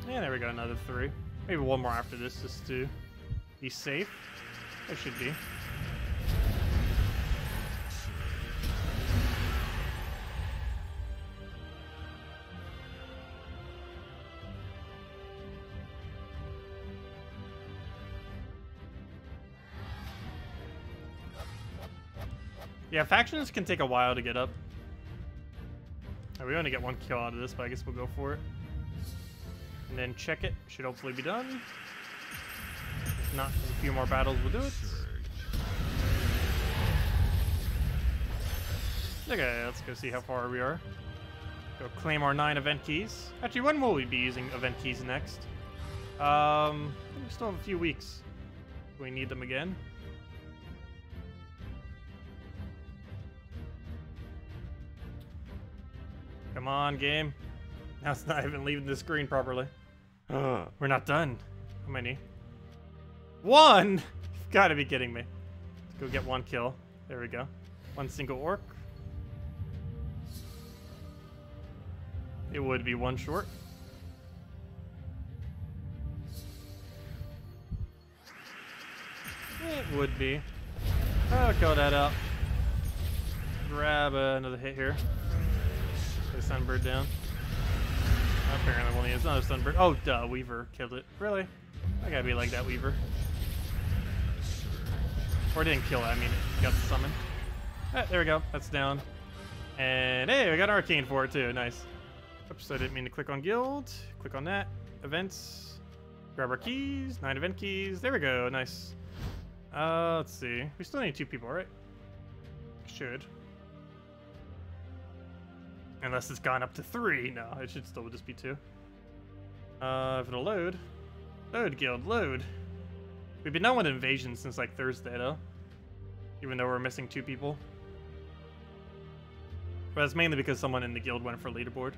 A: And there we go, another 3. Maybe one more after this, just to be safe. It should be. Yeah, factions can take a while to get up. We only get 1 kill out of this, but I guess we'll go for it. And then check it. Should hopefully be done. If not, a few more battles will do it. Okay, let's go see how far we are. Go claim our 9 event keys. Actually, when will we be using event keys next? I think we still have a few weeks. We need them again. Come on, game. Now it's not even leaving the screen properly. We're not done. How many? 1! You've got to be kidding me. Let's go get 1 kill. There we go. 1 single orc. It would be 1 short. It would be. Oh, kill that out. Grab another hit here. Get a sunbird down. Apparently only has another sunbird. Oh, duh, Weaver killed it. Really? I gotta be like that, Weaver. Or didn't kill it, I mean, it got summoned. There we go, that's down. And hey, we got Arcane for it too, nice. Oops, I didn't mean to click on guild. Click on that. Events. Grab our keys, 9 event keys. There we go, nice. Let's see. We still need 2 people, right? Should. Unless it's gone up to 3. No, it should still just be 2. If it'll load. Load, guild, load. We've been done with invasion since like Thursday, though. Even though we're missing 2 people. But that's mainly because someone in the guild went for leaderboard.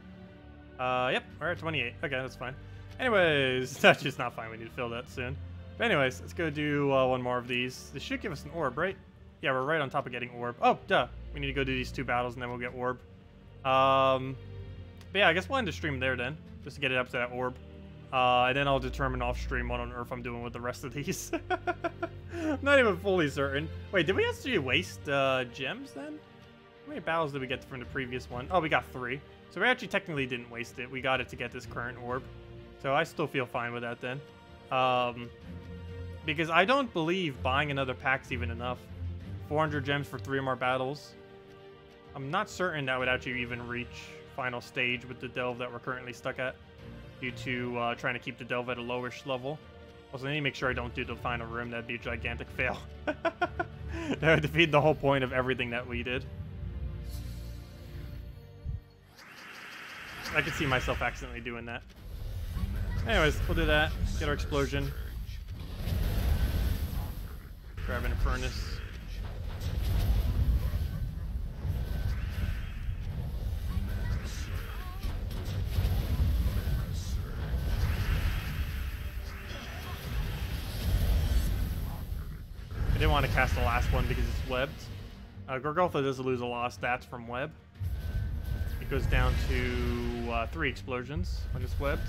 A: Yep, we're at 28. Okay, that's fine. Anyways, that's just not fine. We need to fill that soon. But anyways, let's go do one more of these. This should give us an orb, right? Yeah, we're right on top of getting orb. Oh, duh. We need to go do these 2 battles and then we'll get orb. But yeah, I guess we'll end the stream there then. Just to get it up to that orb. And then I'll determine off stream what on earth I'm doing with the rest of these. I'm not even fully certain. Wait, did we actually waste gems then? How many battles did we get from the previous one? Oh, we got 3. So we actually technically didn't waste it. We got it to get this current orb. So I still feel fine with that then. Because I don't believe buying another pack's even enough. 400 gems for 3 more battles. I'm not certain that would actually even reach final stage with the delve that we're currently stuck at. Due to trying to keep the delve at a lowish level. Also, I need to make sure I don't do the final room. That'd be a gigantic fail. That would defeat the whole point of everything that we did. I could see myself accidentally doing that. Anyways, we'll do that. Get our explosion. Grabbing a furnace. I didn't want to cast the last one because it's webbed. Gorgotha does lose a lot of stats from web. It goes down to 3 explosions when it's webbed.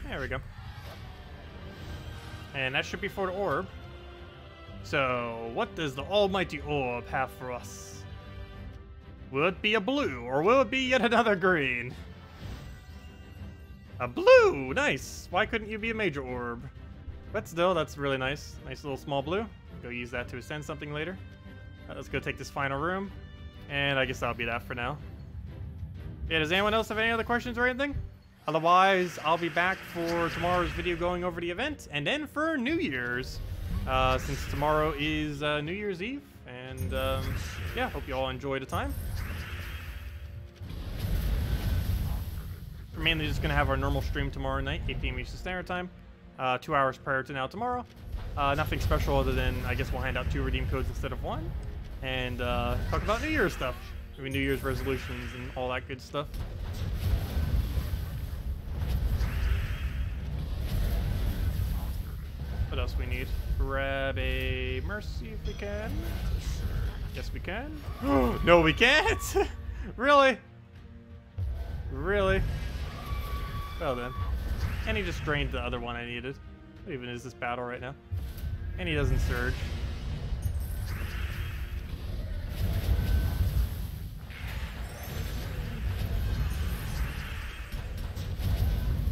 A: There we go. And that should be for the orb. So, what does the almighty orb have for us? Will it be a blue, or will it be yet another green? A blue! Nice! Why couldn't you be a major orb? But still, that's really nice. Nice little small blue. Go use that to ascend something later. Let's go take this final room. And I guess that'll be that for now. Yeah, does anyone else have any other questions or anything? Otherwise, I'll be back for tomorrow's video going over the event, and then for New Year's. Since tomorrow is New Year's Eve, and yeah, hope you all enjoy the time. We're mainly just going to have our normal stream tomorrow night, 8 p.m. Eastern Standard Time, 2 hours prior to now tomorrow. Nothing special other than, I guess we'll hand out 2 redeem codes instead of 1, and talk about New Year's stuff. Maybe New Year's resolutions and all that good stuff. What else we need? Grab a Mercy if we can. Yes, we can. No, we can't! Really? Really? Well then. And he just drained the other one I needed. What even is this battle right now? And he doesn't surge.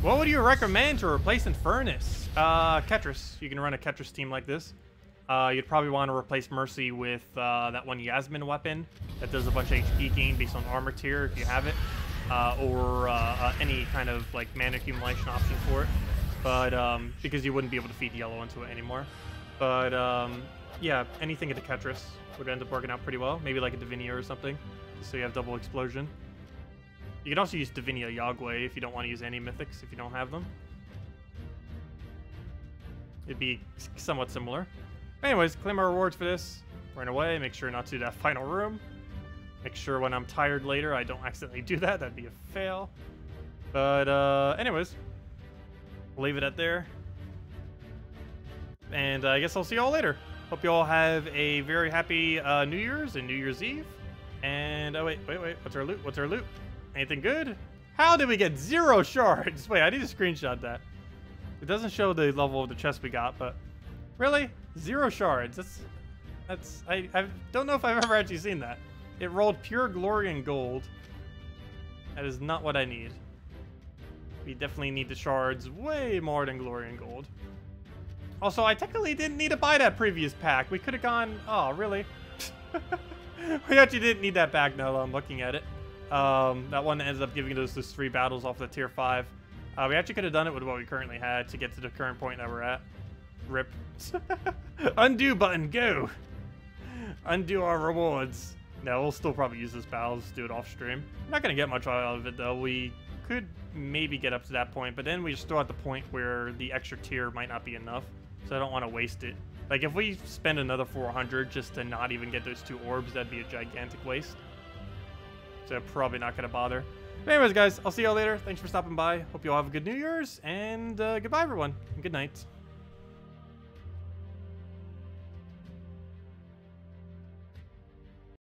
A: What would you recommend to replace Infernus? Ketris. You can run a Ketris team like this. You'd probably want to replace Mercy with that one Yasmin weapon that does a bunch of HP gain based on armor tier if you have it. Or any kind of like mana accumulation option for it. But because you wouldn't be able to feed yellow into it anymore. But yeah, anything at the Ketris would end up working out pretty well. Maybe like a Divinia or something. So you have double explosion. You can also use Divinia Yagway if you don't want to use any mythics if you don't have them. It'd be somewhat similar. Anyways, claim our rewards for this. Run away, make sure not to do that final room. Make sure when I'm tired later I don't accidentally do that. That'd be a fail. But anyways, we'll leave it at there. And I guess I'll see you all later. Hope you all have a very happy New Year's and New Year's Eve. And oh wait, what's our loot? What's our loot? Anything good? How did we get 0 shards? Wait, I need to screenshot that. It doesn't show the level of the chest we got, but really? 0 shards. I don't know if I've ever actually seen that. It rolled pure glory and gold. That is not what I need. We definitely need the shards way more than glory and gold. Also, I technically didn't need to buy that previous pack. We could have gone... Oh, really? We actually didn't need that pack now that I'm looking at it. That one ended up giving us those 3 battles off the tier 5. We actually could have done it with what we currently had to get to the current point that we're at. Rip. Undo button, go! Undo our rewards. No, we'll still probably use this battle. Let's do it off stream. I'm not going to get much out of it, though. We could maybe get up to that point, but then we still at the point where the extra tier might not be enough. So I don't want to waste it. Like, if we spend another 400 just to not even get those 2 orbs, that'd be a gigantic waste. So probably not going to bother. But anyways, guys, I'll see y'all later. Thanks for stopping by. Hope you all have a good New Year's, and goodbye, everyone. And good night.